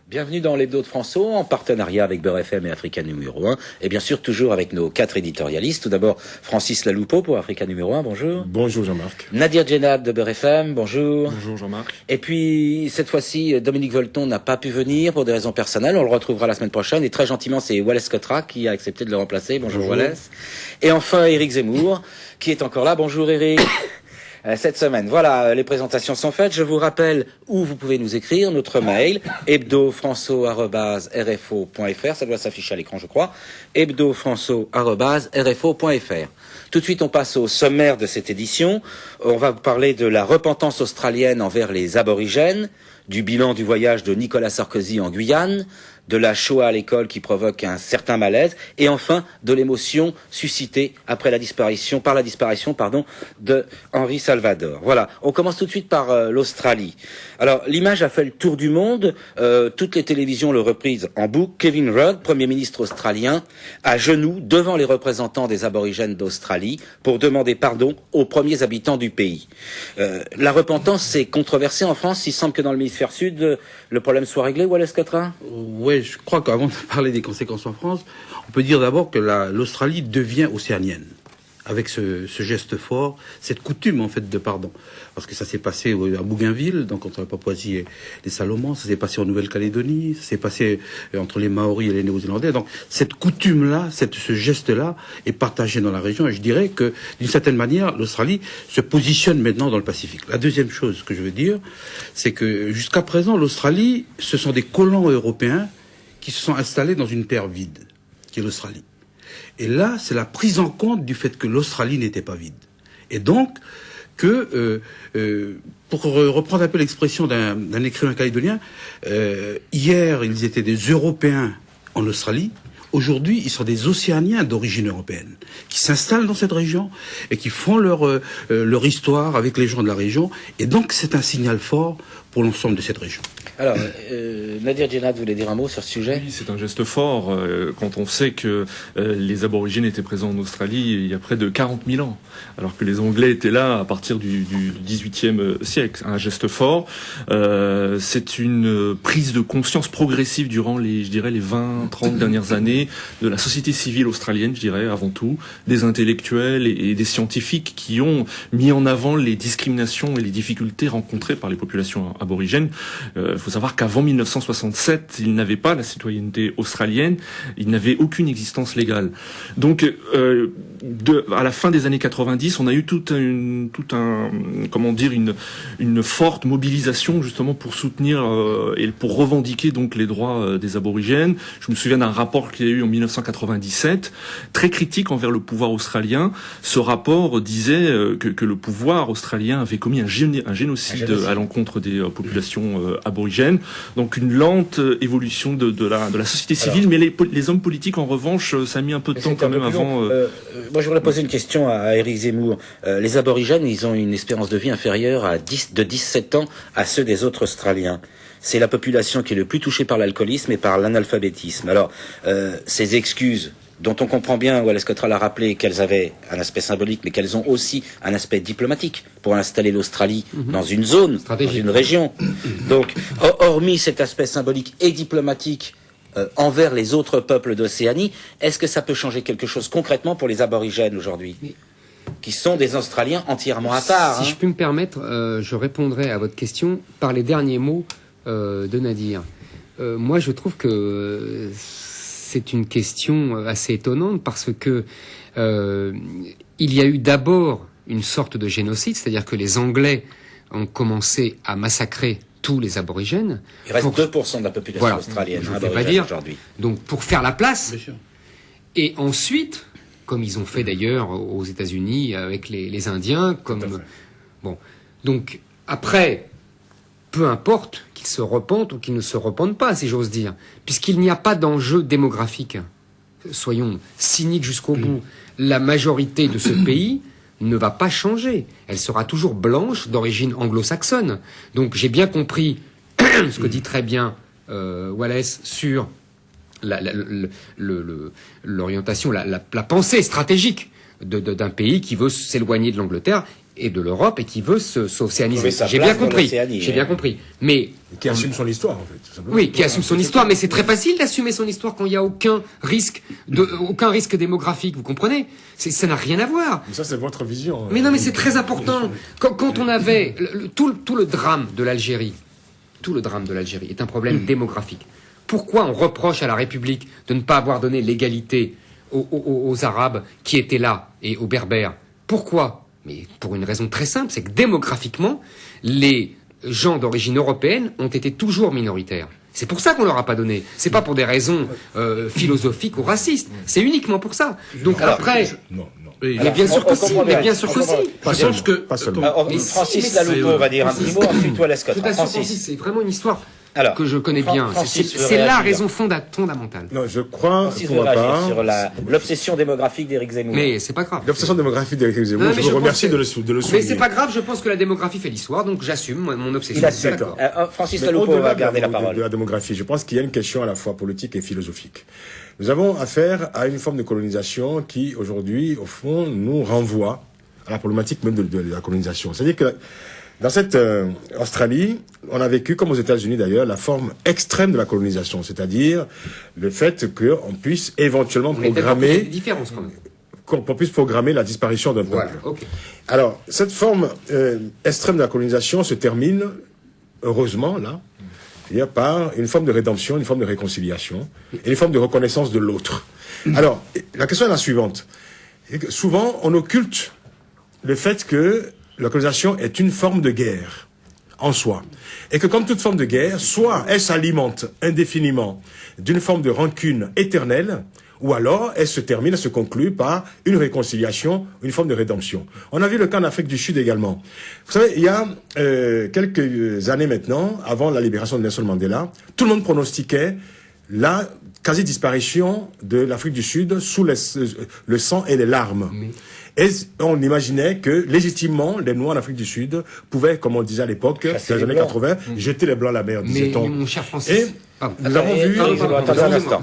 Bienvenue dans l'Hebdo de François, en partenariat avec Beurre FM et Africa numéro 1, et bien sûr toujours avec nos 4 éditorialistes. Tout d'abord, Francis Laloupeau pour Africa numéro 1, bonjour. Bonjour Jean-Marc. Nadir Djenad de Beurre FM, bonjour. Bonjour Jean-Marc. Et puis, cette fois-ci, Dominique Volton n'a pas pu venir pour des raisons personnelles, on le retrouvera la semaine prochaine, et très gentiment, c'est Wallace Cotra qui a accepté de le remplacer, bonjour. Wallace. Et enfin, Éric Zemmour, qui est encore là, bonjour Éric. Cette semaine. Voilà, les présentations sont faites. Je vous rappelle où vous pouvez nous écrire, notre mail, hebdofranço@rfo.fr, ça doit s'afficher à l'écran, je crois, hebdofranço@rfo.fr. Tout de suite, on passe au sommaire de cette édition. On va vous parler de la repentance australienne envers les aborigènes, du bilan du voyage de Nicolas Sarkozy en Guyane, de la Shoah à l'école qui provoque un certain malaise, et enfin de l'émotion suscitée après la disparition de Henri Salvador. Voilà, on commence tout de suite par l'Australie. Alors l'image a fait le tour du monde, toutes les télévisions le reprisent en boucle. Kevin Rudd, Premier ministre australien, à genoux devant les représentants des aborigènes d'Australie pour demander pardon aux premiers habitants du pays. La repentance s'est controversée en France. Il semble que dans l'hémisphère sud, le problème soit réglé. Wallace Cotra ? Oui, je crois qu'avant de parler des conséquences en France, on peut dire d'abord que l'Australie devient océanienne, avec ce geste fort, cette coutume en fait de pardon. Parce que ça s'est passé à Bougainville, donc entre la Papouasie et les Salomon, ça s'est passé en Nouvelle-Calédonie, ça s'est passé entre les Maoris et les Néo-Zélandais. Donc cette coutume-là, ce geste-là est partagé dans la région, et je dirais que d'une certaine manière, l'Australie se positionne maintenant dans le Pacifique. La deuxième chose que je veux dire, c'est que jusqu'à présent, l'Australie, ce sont des colons européens qui se sont installés dans une terre vide, qui est l'Australie. Et là, c'est la prise en compte du fait que l'Australie n'était pas vide. Et donc, pour reprendre un peu l'expression d'un écrivain calédonien, hier, ils étaient des Européens en Australie. Aujourd'hui, ils sont des Océaniens d'origine européenne qui s'installent dans cette région et qui font leur histoire avec les gens de la région. Et donc, c'est un signal fort pour l'ensemble de cette région. Alors, Nadir Djenad voulait dire un mot sur ce sujet. Oui, c'est un geste fort quand on sait que les aborigènes étaient présents en Australie il y a près de 40 000 ans, alors que les Anglais étaient là à partir du XVIIIe siècle. Un geste fort, c'est une prise de conscience progressive durant les 20-30 dernières années de la société civile australienne, je dirais, avant tout, des intellectuels et des scientifiques qui ont mis en avant les discriminations et les difficultés rencontrées par les populations aborigènes. Faut savoir qu'avant 1967, ils n'avaient pas la citoyenneté australienne, ils n'avaient aucune existence légale. Donc, à la fin des années 90, on a eu une forte mobilisation justement pour soutenir et pour revendiquer donc les droits des aborigènes. Je me souviens d'un rapport qu'il y a eu en 1997, très critique envers le pouvoir australien. Ce rapport disait que le pouvoir australien avait commis un génocide à l'encontre des populations aborigènes. Donc une lente évolution de la société civile. Alors, mais les hommes politiques, en revanche, ça a mis un peu de temps quand même avant. Moi, je voudrais poser une question à Éric Zemmour. Les aborigènes, ils ont une espérance de vie inférieure de 17 ans à ceux des autres Australiens. C'est la population qui est le plus touchée par l'alcoolisme et par l'analphabétisme. Alors, ces excuses dont on comprend bien, Wallace Cotra l'a rappelé, qu'elles avaient un aspect symbolique, mais qu'elles ont aussi un aspect diplomatique pour installer l'Australie dans une zone, dans une région. Donc, hormis cet aspect symbolique et diplomatique envers les autres peuples d'Océanie, est-ce que ça peut changer quelque chose concrètement pour les aborigènes aujourd'hui, qui sont des Australiens entièrement à part? Si je peux me permettre, je répondrai à votre question par les derniers mots de Nadir. Moi, je trouve que c'est une question assez étonnante parce que il y a eu d'abord une sorte de génocide, c'est-à-dire que les Anglais ont commencé à massacrer tous les aborigènes. Il reste 2% de la population australienne aborigène aujourd'hui. Donc pour faire la place. Et ensuite, comme ils ont fait d'ailleurs aux États-Unis avec les Indiens, donc après, peu importe qu'ils se repentent ou qu'ils ne se repentent pas, si j'ose dire, puisqu'il n'y a pas d'enjeu démographique. Soyons cyniques jusqu'au bout. La majorité de ce pays ne va pas changer. Elle sera toujours blanche d'origine anglo-saxonne. Donc j'ai bien compris ce que dit très bien Wallace sur l'orientation, la pensée stratégique d'un pays qui veut s'éloigner de l'Angleterre et de l'Europe et qui veut s'océaniser. Trouver sa J'ai place bien dans compris. l'Océanie, J'ai hein. bien compris. Mais Qui assume son histoire, en fait, tout simplement. oui, qui assume son histoire, mais c'est très facile d'assumer son histoire quand il n'y a aucun risque démographique, vous comprenez? Ça n'a rien à voir. Mais ça, c'est votre vision. Mais non, mais c'est très important. Quand on avait tout le drame de l'Algérie, est un problème démographique. Pourquoi on reproche à la République de ne pas avoir donné l'égalité aux Arabes qui étaient là et aux Berbères? Pourquoi? Mais pour une raison très simple, c'est que démographiquement, les gens d'origine européenne ont été toujours minoritaires. C'est pour ça qu'on leur a pas donné. C'est pas pour des raisons philosophiques ou racistes. C'est uniquement pour ça. Donc Alors, après, Non. mais bien sûr que si. Mais bien sûr que si. Je pense que Pas seulement. Francis Laloupeau va dire un petit mot, ensuite toi Lescott. Je t'assure, Francis. Francis, c'est vraiment une histoire Alors, que je connais bien. Francis veut C'est la réagir. raison fondamentale. Non, je crois, Francis pour veut ma réagir part, sur l'obsession démographique d'Éric Zemmour. Mais c'est pas grave. l'obsession démographique d'Éric Zemmour, Non, je mais vous je remercie pense de que- le Mais souligner. c'est pas grave, je pense que la démographie fait l'histoire, donc j'assume mon obsession. Il assume. D'accord. Francis Mais Laloupeau au-delà va de garder la de parole. la démographie, je pense qu'il y a une question à la fois politique et philosophique. Nous avons affaire à une forme de colonisation qui, aujourd'hui, au fond, nous renvoie à la problématique même de la colonisation. C'est-à-dire que dans cette Australie, on a vécu, comme aux États-Unis d'ailleurs, la forme extrême de la colonisation, c'est-à-dire le fait qu'on puisse éventuellement Mais d'abord, il y a des programmer, différences quand même. qu'on puisse programmer la disparition d'un peuple. Voilà, ok. Alors, cette forme extrême de la colonisation se termine, heureusement, là, c'est-à-dire par une forme de rédemption, une forme de réconciliation, et une forme de reconnaissance de l'autre. Alors, la question est la suivante. C'est que souvent, on occulte le fait que la colonisation est une forme de guerre en soi. Et que comme toute forme de guerre, soit elle s'alimente indéfiniment d'une forme de rancune éternelle, ou alors elle se termine, elle se conclut par une réconciliation, une forme de rédemption. On a vu le cas en Afrique du Sud également. Vous savez, il y a quelques années maintenant, avant la libération de Nelson Mandela, tout le monde pronostiquait la quasi-disparition de l'Afrique du Sud sous le sang et les larmes. Et on imaginait que, légitimement, les Noirs en Afrique du Sud pouvaient, comme on disait à l'époque, Chasser dans les les années Blancs. 80, jeter les Blancs à la mer, Mais disait-on. mon cher Et Francis. Pardon. nous avons vu, Attendez un instant.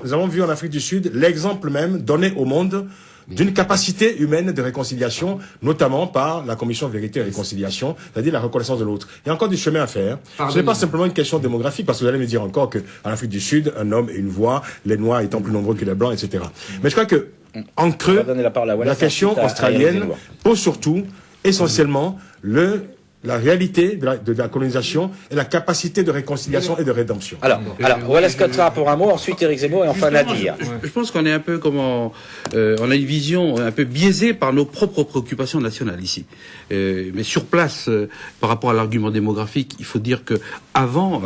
nous avons vu en Afrique du Sud l'exemple même donné au monde d'une capacité humaine de réconciliation, notamment par la Commission Vérité et Réconciliation, c'est-à-dire la reconnaissance de l'autre. Il y a encore du chemin à faire. Ce n'est pas Pardonnez-moi. simplement une question démographique, parce que vous allez me dire encore qu'en Afrique du Sud, un homme et une voix, les Noirs étant plus nombreux que les Blancs, etc. Mais je crois que, en On va creux, donner la parole à Wallace, la question ensuite à Eric australienne Zemmour. pose surtout, essentiellement, la réalité de la colonisation et la capacité de réconciliation et de rédemption. Alors, Wallace Cottera pour un mot, ensuite Éric Zemmour et enfin Justement, Nadir. je pense qu'on est un peu on a une vision un peu biaisée par nos propres préoccupations nationales ici. Mais sur place, par rapport à l'argument démographique, il faut dire que avant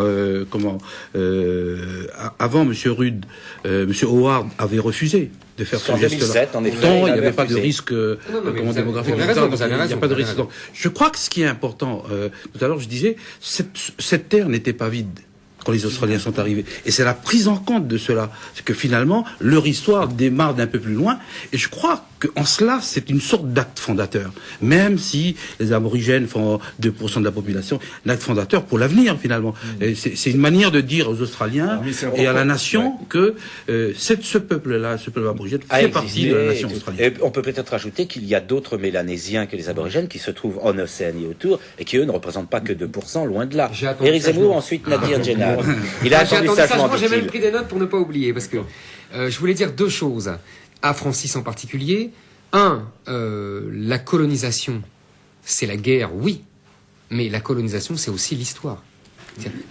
Monsieur Rudd, Monsieur Howard avait refusé de faire En ce geste-là. 2007, en effet, Pourtant, il il n'y avait avait pas de refusé. risque non, mais vous avez démographique. raison, vous avez Il n'y a raison, pas de vous avez risque. raison. Donc, je crois que ce qui est important, tout à l'heure je disais, cette terre n'était pas vide quand les Australiens sont arrivés. Et c'est la prise en compte de cela. C'est que finalement, leur histoire démarre d'un peu plus loin. Et je crois qu'en cela, c'est une sorte d'acte fondateur. Même si les aborigènes font 2% de la population, un acte fondateur pour l'avenir, finalement. Et c'est une manière de dire aux Australiens et à la nation que ce peuple-là, ce peuple aborigène, A fait partie de la nation existé. australienne. Et on peut peut-être ajouter qu'il y a d'autres mélanésiens que les aborigènes qui se trouvent en Océanie autour et qui, eux, ne représentent pas que 2%, loin de là. J'ai attendu Éric Zemmour, sagement. ensuite Nadir Djenad. Il a J'ai attendu attendu sagement, sagement, j'ai même dit-il. pris des notes pour ne pas oublier, parce que je voulais dire deux choses à Francis en particulier. La colonisation, c'est la guerre, oui, mais la colonisation, c'est aussi l'histoire.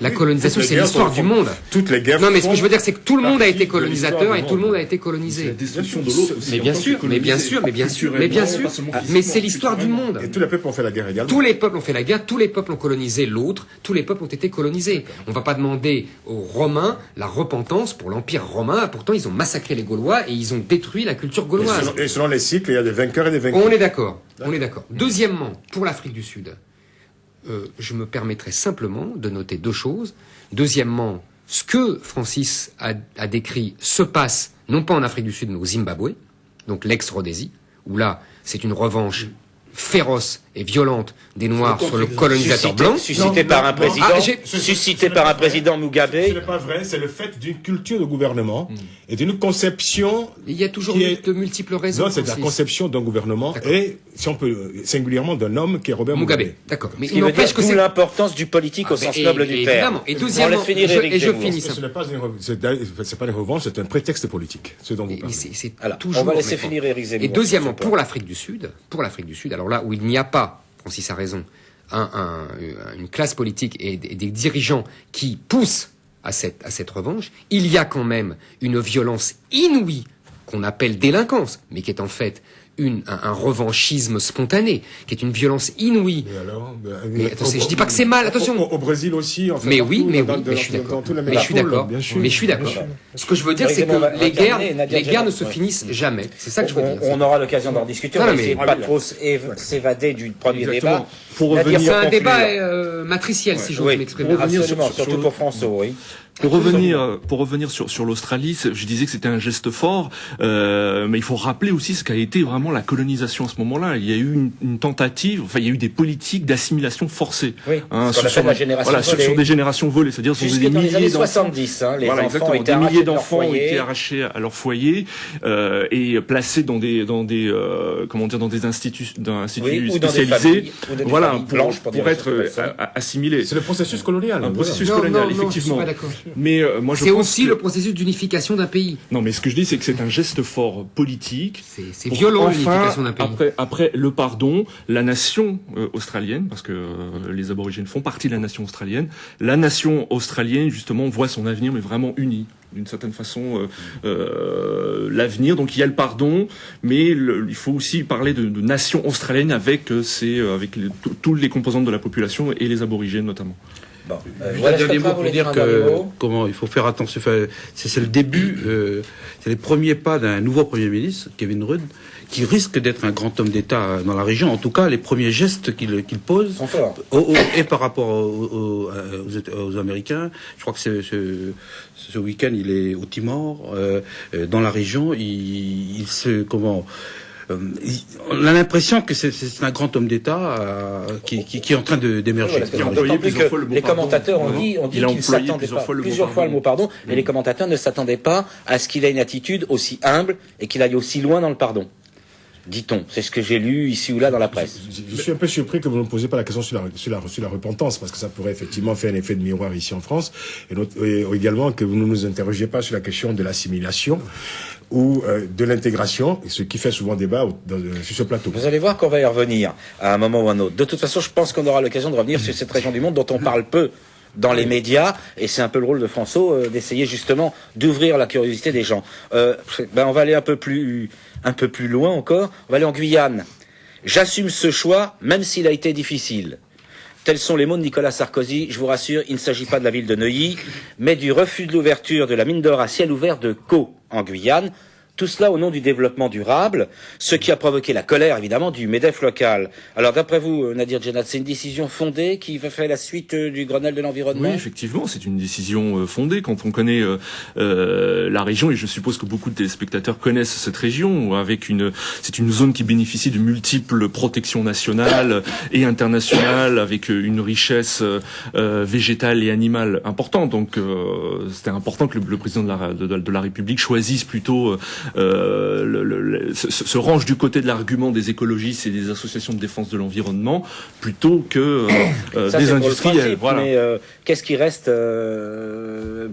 La colonisation, Toutes les c'est guerres l'histoire sont- du monde. Toutes les guerres Non, mais ce que font je veux dire, c'est que tout le monde a été partie de colonisateur l'histoire et du tout le monde. monde a été C'est la colonisé. destruction de l'autre aussi. Mais en bien tant que sûr, mais bien colonisé, sûr, mais bien sûr, mais bien culturellement, sûr. pas seulement Mais physiquement, c'est l'histoire du culturellement. monde. Et tous les peuples ont fait la guerre également. Tous les peuples ont fait la guerre, tous les peuples ont colonisé l'autre, tous les peuples ont été colonisés. On va pas demander aux Romains la repentance pour l'Empire romain, pourtant ils ont massacré les Gaulois et ils ont détruit la culture gauloise. Et selon les cycles, il y a des vainqueurs et des vaincus. On est d'accord, on est d'accord. Deuxièmement, pour l'Afrique du Sud, je me permettrai simplement de noter deux choses. Deuxièmement, ce que Francis a décrit se passe non pas en Afrique du Sud mais au Zimbabwe, donc l'ex-Rhodésie, où là c'est une revanche féroce et violente des Noirs sur le colonisateur blanc. Suscité par un président, suscité par un président Mugabe. Ce n'est pas vrai, c'est le fait d'une culture de gouvernement et d'une conception. Il y a toujours de multiples raisons. Non, c'est la conception d'un gouvernement et, si on peut, singulièrement d'un homme qui est Robert Mugabe. D'accord. Mais il n'empêche que c'est l'importance du politique au sens noble du terme. Et deuxièmement, je finis ça. Ce n'est pas une revanche, c'est un prétexte politique, ce dont vous parlez. Alors, on va laisser finir Éric Zemmour. Et deuxièmement, pour l'Afrique du Sud, alors là où il n'y a pas, Francis a raison, une classe politique et des dirigeants qui poussent à cette revanche, il y a quand même une violence inouïe qu'on appelle délinquance, mais qui est en fait un revanchisme spontané, qui est une violence inouïe. Mais attention, je dis pas que c'est mal, attention. Au Brésil aussi, en fait. Mais je suis d'accord. Mais je suis d'accord. Ce que je veux dire, c'est que les guerres ne se finissent jamais. C'est ça que je veux dire. On aura l'occasion d'en discuter. On va essayer de pas trop s'évader du premier débat. C'est un débat matriciel, si j'ose m'exprimer. Absolument, surtout pour François, oui. Pour revenir sur l'Australie, je disais que c'était un geste fort, mais il faut rappeler aussi ce qu'a été vraiment la colonisation à ce moment-là. Il y a eu une tentative, il y a eu des politiques d'assimilation forcée. Oui, sur des générations volées, c'est-à-dire sur des milliers d'enfants. 70, les enfants étaient des milliers d'enfants ont été arrachés à leur foyer et placés dans des instituts spécialisés, pour être assimilés. C'est le processus colonial. Un processus colonial, effectivement. Mais moi, c'est aussi le processus d'unification d'un pays. Non, mais ce que je dis, c'est que c'est un geste fort politique. C'est violent, l'unification d'un pays. Après le pardon, la nation australienne, parce que les aborigènes font partie de la nation australienne, la nation australienne, justement, voit son avenir, mais vraiment unie. D'une certaine façon, l'avenir. Donc il y a le pardon, mais il faut aussi parler de nation australienne avec tous les composantes de la population et les aborigènes notamment. Bon, voilà, dernier mot pour dire comment il faut faire attention. C'est le début, c'est les premiers pas d'un nouveau Premier ministre, Kevin Rudd, qui risque d'être un grand homme d'État dans la région. En tout cas, les premiers gestes qu'il pose, et par rapport aux Américains, je crois que ce week-end, il est au Timor, dans la région, on a l'impression que c'est un grand homme d'État qui est en train d'émerger. Les commentateurs ont dit qu'il s'attendait pas plusieurs fois le mot pardon, et les commentateurs ne s'attendaient pas à ce qu'il ait une attitude aussi humble et qu'il aille aussi loin dans le pardon. Dit-on, c'est ce que j'ai lu ici ou là dans la presse. Je suis un peu surpris que vous ne posiez pas la question sur la repentance, parce que ça pourrait effectivement faire un effet de miroir ici en France, et également que vous ne nous interrogiez pas sur la question de l'assimilation ou de l'intégration, ce qui fait souvent débat sur ce plateau. Vous allez voir qu'on va y revenir à un moment ou à un autre. De toute façon, je pense qu'on aura l'occasion de revenir sur cette région du monde dont on parle peu dans les médias, et c'est un peu le rôle de François d'essayer justement d'ouvrir la curiosité des gens. On va aller un peu plus loin encore. On va aller en Guyane. J'assume ce choix, même s'il a été difficile. Tels sont les mots de Nicolas Sarkozy. Je vous rassure, il ne s'agit pas de la ville de Neuilly, mais du refus de l'ouverture de la mine d'or à ciel ouvert de Caux, en Guyane. Tout cela au nom du développement durable, ce qui a provoqué la colère, évidemment, du MEDEF local. Alors, d'après vous, Nadir Djenad, c'est une décision fondée qui va faire la suite du Grenelle de l'environnement? Oui, effectivement, c'est une décision fondée. Quand on connaît la région, et je suppose que beaucoup de téléspectateurs connaissent cette région, c'est une zone qui bénéficie de multiples protections nationales et internationales, avec une richesse végétale et animale importante. Donc, c'était important que le président de la République choisisse plutôt se range du côté de l'argument des écologistes et des associations de défense de l'environnement plutôt que des industriels. Voilà. Mais qu'est-ce qui reste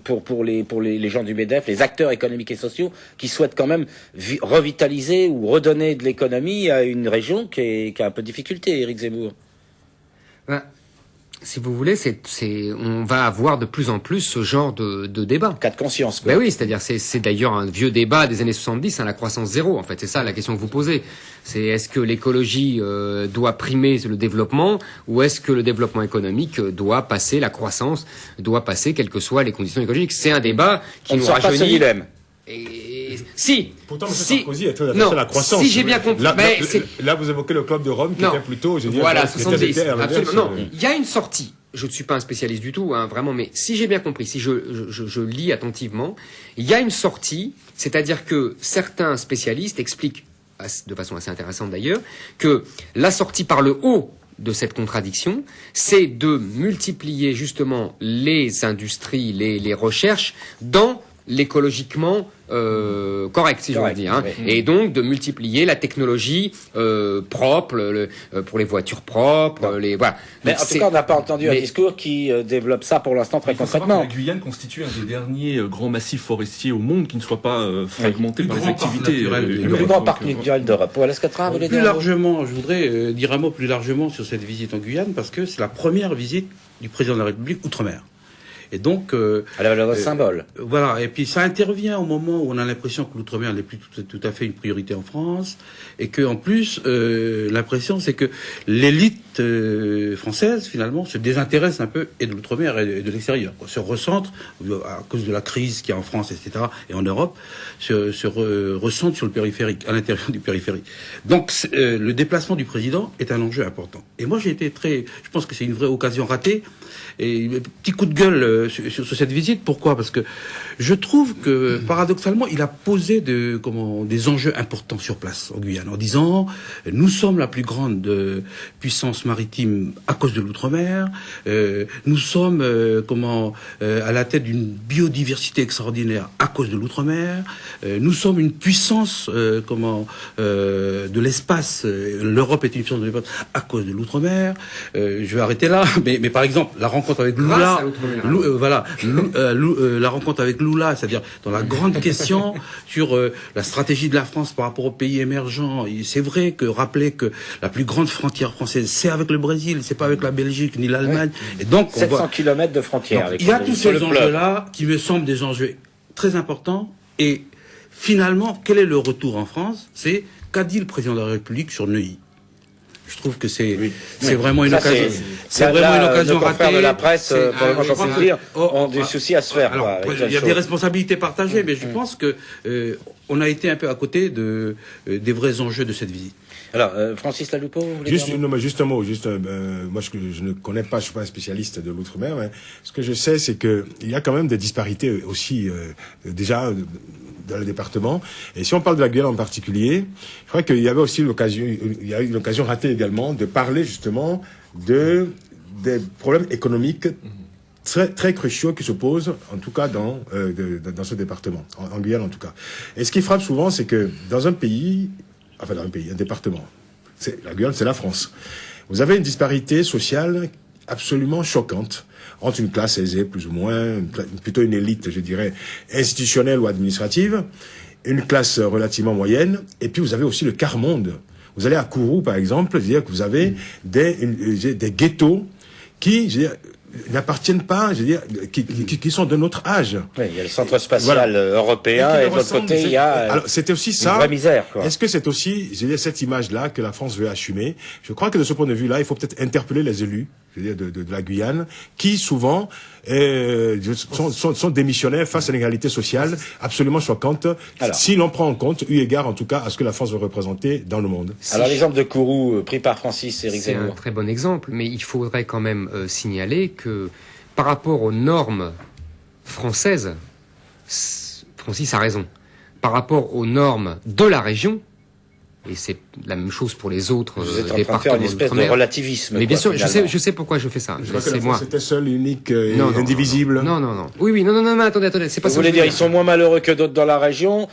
pour les gens du MEDEF, les acteurs économiques et sociaux qui souhaitent quand même revitaliser ou redonner de l'économie à une région qui a un peu de difficulté, Éric Zemmour? Si vous voulez, on va avoir de plus en plus ce genre de débat. Cas de conscience, quoi. Ben oui, c'est-à-dire, c'est d'ailleurs un vieux débat des années 70, la croissance zéro, en fait. C'est ça la question que vous posez. C'est est-ce que l'écologie doit primer le développement, ou est-ce que le développement économique doit passer, la croissance doit passer, quelles que soient les conditions écologiques? C'est un débat qui nous rajeunit. On ne sort pas ce dilemme. Pourtant, M. Sarkozy est très attaché à la croissance. Si j'ai bien compris. Là, vous évoquez le club de Rome qui était plutôt, voilà, 70. Absolument. Non, il y a une sortie. Je ne suis pas un spécialiste du tout, vraiment, mais si j'ai bien compris, si je lis attentivement, il y a une sortie, c'est-à-dire que certains spécialistes expliquent de façon assez intéressante d'ailleurs, que la sortie par le haut de cette contradiction, c'est de multiplier justement les industries, les recherches dans l'écologiquement correct, si j'ose dire, hein. Oui. Et donc de multiplier la technologie propre pour les voitures propres, les voilà. Mais Donc, en tout cas, on n'a pas entendu un discours qui développe ça pour l'instant très Il faut savoir que concrètement. la Guyane constitue un des derniers grands massifs forestiers au monde qui ne soit pas fragmenté par les grand parc activités naturel humaines. Le plus grand parc Donc, naturel d'Europe. Voilà ce que Tra voulait Plus dire. largement, je voudrais dire un mot plus largement sur cette visite en Guyane, parce que c'est la première visite du président de la République outre-mer. Et donc, À la valeur de symbole. voilà. Et puis ça intervient au moment où on a l'impression que l'outre-mer n'est plus tout à fait une priorité en France, et que en plus, l'impression c'est que l'élite française finalement se désintéresse un peu et de l'outre-mer et de l'extérieur, quoi. Se recentre à cause de la crise qu'il y a en France, etc. et en Europe, recentre sur le périphérique, à l'intérieur du périphérique. Donc le déplacement du président est un enjeu important. Et moi j'ai été je pense que c'est une vraie occasion ratée. Et petit coup de gueule sur cette visite. Pourquoi? Parce que je trouve que, paradoxalement, il a posé des enjeux importants sur place, en Guyane, en disant, nous sommes la plus grande puissance maritime à cause de l'outre-mer, nous sommes, à la tête d'une biodiversité extraordinaire à cause de l'outre-mer, nous sommes une puissance, de l'espace, l'Europe est une puissance de l'espace à cause de l'outre-mer. Je vais arrêter là, mais par exemple, la rencontre avec Lula, la rencontre avec Lula, c'est-à-dire dans la grande question sur la stratégie de la France par rapport aux pays émergents. C'est vrai que rappeler que la plus grande frontière française, c'est avec le Brésil, c'est pas avec la Belgique ni l'Allemagne. Oui. Et donc, 700 km de frontières. il y a tous ces enjeux-là qui me semblent des enjeux très importants. Et finalement, quel est le retour en France? C'est qu'a dit le président de la République sur Neuilly? Je trouve que c'est vraiment une occasion. C'est vraiment une occasion ratée. De la presse, Je crois que- ont des soucis à se faire. Alors, quoi, il y a des responsabilités partagées, mais je pense que on a été un peu à côté des vrais enjeux de cette visite. Alors, Francis Laloupeau, vous voulez dire un mot Moi, je ne connais pas, je suis pas un spécialiste de l'outre-mer, mais ce que je sais, c'est que il y a quand même des disparités aussi, déjà, dans le département. Et si on parle de la Guyane en particulier, je crois qu'il y avait aussi il y a eu l'occasion ratée également de parler justement des problèmes économiques très, très cruciaux qui se posent, en tout cas dans ce département, en Guyane en tout cas. Et ce qui frappe souvent, c'est que dans un département, la Guyane, c'est la France. Vous avez une disparité sociale absolument choquante entre une classe aisée, plus ou moins, plutôt une élite, je dirais, institutionnelle ou administrative, une classe relativement moyenne, et puis vous avez aussi le quart-monde. Vous allez à Kourou, par exemple, c'est-à-dire que vous avez des ghettos qui, je veux dire, n'appartiennent pas, je veux dire, qui sont de notre âge. Oui, il y a le centre spatial européen et de l'autre côté, il y a Alors, c'était aussi ça. une vraie misère, quoi. Est-ce que c'est aussi, je veux dire, cette image-là que la France veut assumer? Je crois que de ce point de vue-là, il faut peut-être interpeller les élus, je veux dire, de la Guyane, qui souvent sont démissionnaires face à une égalité sociale absolument choquante, Alors. si l'on prend en compte, eu égard en tout cas à ce que la France veut représenter dans le monde. Alors, l'exemple de Kourou, pris par Francis Éric C'est un Zemmour. très bon exemple, mais il faudrait quand même signaler que par rapport aux normes françaises, Francis a raison, par rapport aux normes de la région, et c'est la même chose pour les autres Vous êtes en train de départements faire une espèce de d'outre-mer. relativisme. Mais bien quoi, sûr, finalement. je sais pourquoi je fais ça. Je crois que C'est la moi. France était seule, unique, Non, indivisible. Non, mais attendez, c'est pas Vous ça. voulez que je dire, veux ils sont moins malheureux que d'autres dans la région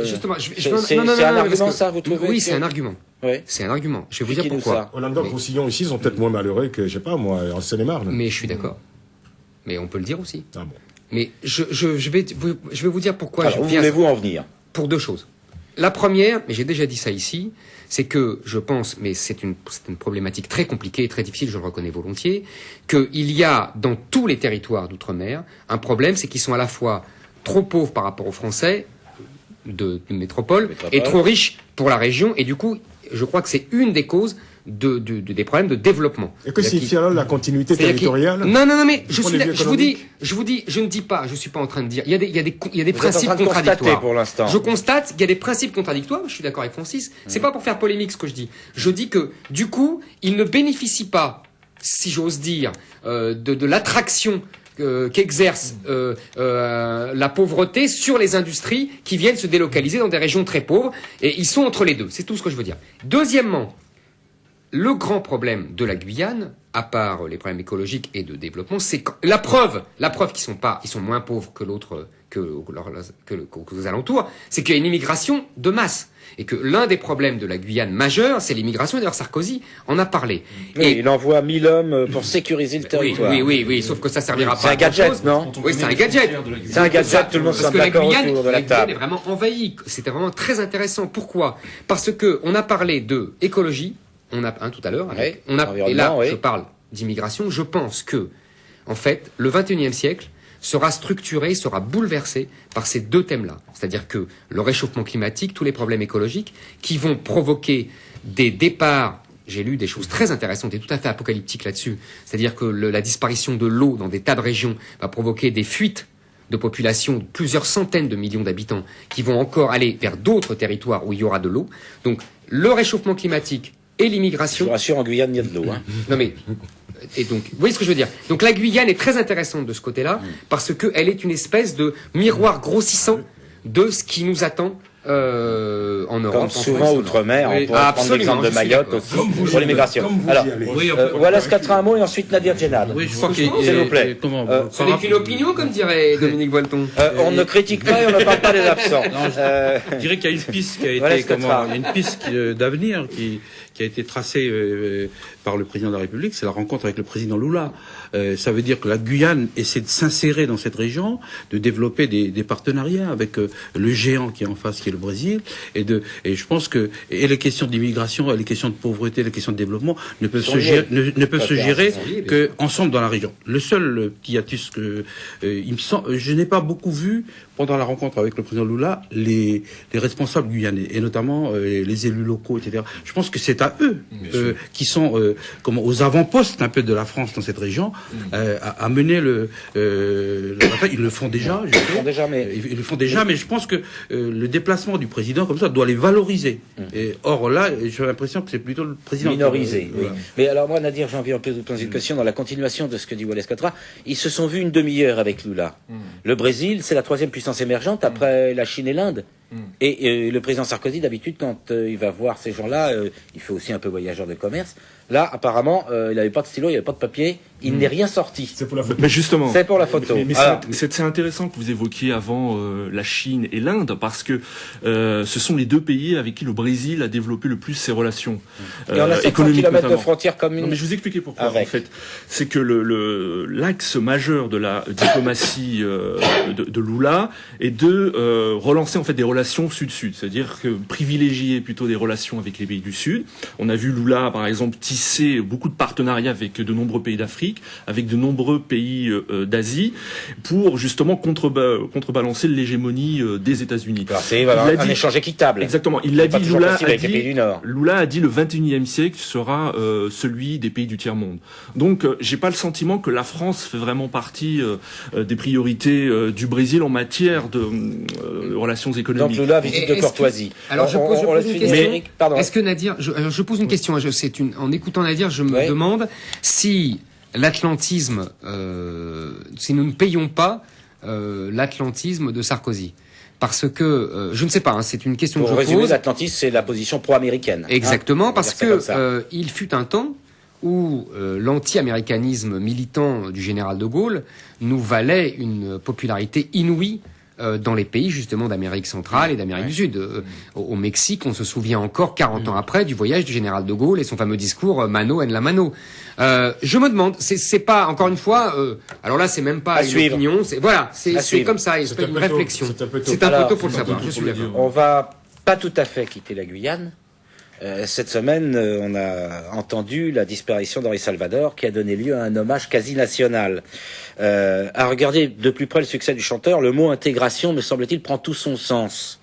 Justement, c'est un argument, ça, vous trouvez Oui, que- c'est un argument. Oui. C'est un argument. Je vais vous dire Expliquez-nous pourquoi. Au Languedoc-Roussillon, ici, ils sont peut-être moins malheureux que, je sais pas, moi, en Seine-et-Marne. Mais je suis d'accord. Mais on peut le dire aussi. Ah bon. Mais je vais vous dire pourquoi Alors, je où viens voulez-vous en venir? pour deux choses. La première, mais j'ai déjà dit ça ici, c'est que je pense, mais c'est une problématique très compliquée et très difficile, je le reconnais volontiers, qu'il y a dans tous les territoires d'outre-mer un problème, c'est qu'ils sont à la fois trop pauvres par rapport aux Français de métropole et trop riches pour la région, et du coup, je crois que c'est une des causes des problèmes de développement. Et que signifie alors la continuité C'est-à-dire territoriale? Non, mais je point de vue ne dis pas, je suis pas en train de dire. Il y a des Vous êtes en principes train de constater contradictoires. pour l'instant. Je constate qu'il y a des principes contradictoires. Je suis d'accord avec Francis. C'est pas pour faire polémique ce que je dis. Je dis que du coup, ils ne bénéficient pas, si j'ose dire, de l'attraction qu'exerce la pauvreté sur les industries qui viennent se délocaliser dans des régions très pauvres. Et ils sont entre les deux. C'est tout ce que je veux dire. Deuxièmement, le grand problème de la Guyane, à part les problèmes écologiques et de développement, c'est la preuve qu'ils sont moins pauvres que l'autre, qu'aux alentours, c'est qu'il y a une immigration de masse. Et que l'un des problèmes de la Guyane majeur, c'est l'immigration. Et d'ailleurs, Sarkozy en a parlé. Oui, et il envoie 1000 hommes pour sécuriser le territoire. Oui, sauf que ça servira pas C'est un à grand gadget, chose. non? Oui, c'est un gadget. C'est un gadget, tout le monde Parce semble que la d'accord Guyane, autour de la la Guyane table. est vraiment envahie. C'était vraiment très intéressant. Pourquoi? Parce que on a parlé de écologie, on a tout à l'heure. Oui, Et là, oui. je parle d'immigration. Je pense que, en fait, le 21e siècle sera structuré, sera bouleversé par ces deux thèmes-là. C'est-à-dire que le réchauffement climatique, tous les problèmes écologiques, qui vont provoquer des départs. J'ai lu des choses très intéressantes et tout à fait apocalyptiques là-dessus. C'est-à-dire que la disparition de l'eau dans des tas de régions va provoquer des fuites de population de plusieurs centaines de millions d'habitants qui vont encore aller vers d'autres territoires où il y aura de l'eau. Donc, le réchauffement climatique et l'immigration. Je vous rassure, en Guyane, il y a de l'eau. Hein. Non mais, et donc, vous voyez ce que je veux dire. Donc la Guyane est très intéressante de ce côté-là, parce qu'elle est une espèce de miroir grossissant de ce qui nous attend en Europe. Comme souvent outre-mer, on pourrait prendre l'exemple de Mayotte aussi, pour l'immigration. Alors, voilà ce qu'a un mot et ensuite Nadir Djenad. Oui, je crois s'il vous plaît. Ce n'est qu'une opinion, comme dirait Dominique Volton. On ne critique pas et on ne parle pas des absents. Je dirais qu'il y a une piste qui a été, Voilà il y a une piste d'avenir qui a été tracée par le président de la République, c'est la rencontre avec le président Lula. Ça veut dire que la Guyane essaie de s'insérer dans cette région, de développer des partenariats avec le géant qui est en face, qui est le Brésil, et je pense que les questions d'immigration, les questions de pauvreté, les questions de développement ne peuvent se gérer que ensemble dans la région. Le seul petit hiatus que il me semble, je n'ai pas beaucoup vu pendant la rencontre avec le président Lula les responsables guyanais et notamment les élus locaux, etc. Je pense que c'est à eux qui sont aux avant-postes un peu de la France dans cette région à mener ils le font déjà. Ils le font déjà, mais je pense que le déplacement du président comme ça doit les valoriser. Et or là, j'ai l'impression que c'est plutôt le président minorisé. Oui. Mais alors moi, Nadir, j'ai envie de vous poser une question dans la continuation de ce que dit Wallace Catra. Ils se sont vus une demi-heure avec Lula. Le Brésil, c'est la troisième puissance émergente après la Chine et l'Inde. Et le président Sarkozy, d'habitude, quand il va voir ces gens-là, il fait aussi un peu voyageur de commerce. Là, apparemment, il n'avait pas de stylo, il n'avait pas de papier, il n'est rien sorti. C'est pour la photo. Mais justement. C'est pour la photo. Mais c'est intéressant que vous évoquiez avant la Chine et l'Inde, parce que ce sont les deux pays avec qui le Brésil a développé le plus ses relations et on a 500 km de frontières communes. Non, mais je vous expliquer pourquoi. En fait, c'est que l'axe majeur de la diplomatie de Lula est de relancer en fait des relations sud-sud, c'est-à-dire que privilégier plutôt des relations avec les pays du Sud. On a vu Lula, par exemple, tisser beaucoup de partenariats avec de nombreux pays d'Afrique, avec de nombreux pays d'Asie, pour justement contrebalancer l'hégémonie des États-Unis. C'est un échange équitable. Exactement. Il l'a dit, Lula a dit le 21e siècle sera celui des pays du tiers-monde. Donc, j'ai pas le sentiment que la France fait vraiment partie des priorités du Brésil en matière de relations économiques. Donc Lula, visite de courtoisie. Alors je pose une question. Est-ce que Nadir, je pose une question. En écoutant Nadir, je me demande si l'atlantisme, si nous ne payons pas l'atlantisme de Sarkozy. Parce que, je ne sais pas, c'est une question que je pose. Pour résumer, l'atlantisme, c'est la position pro-américaine. Exactement, parce que il fut un temps où l'anti-américanisme militant du général de Gaulle nous valait une popularité inouïe dans les pays justement d'Amérique centrale et d'Amérique du Sud. Au Mexique, on se souvient encore 40 ans après du voyage du général de Gaulle et son fameux discours Mano en la mano. Je me demande, c'est pas encore une fois, alors là c'est même pas une opinion, c'est comme ça, c'est une réflexion. C'est un peu tôt pour le savoir. Je suis d'accord. On va pas tout à fait quitter la Guyane. Cette semaine, on a entendu la disparition d'Henri Salvador, qui a donné lieu à un hommage quasi national. À regarder de plus près le succès du chanteur, le mot intégration, me semble-t-il, prend tout son sens.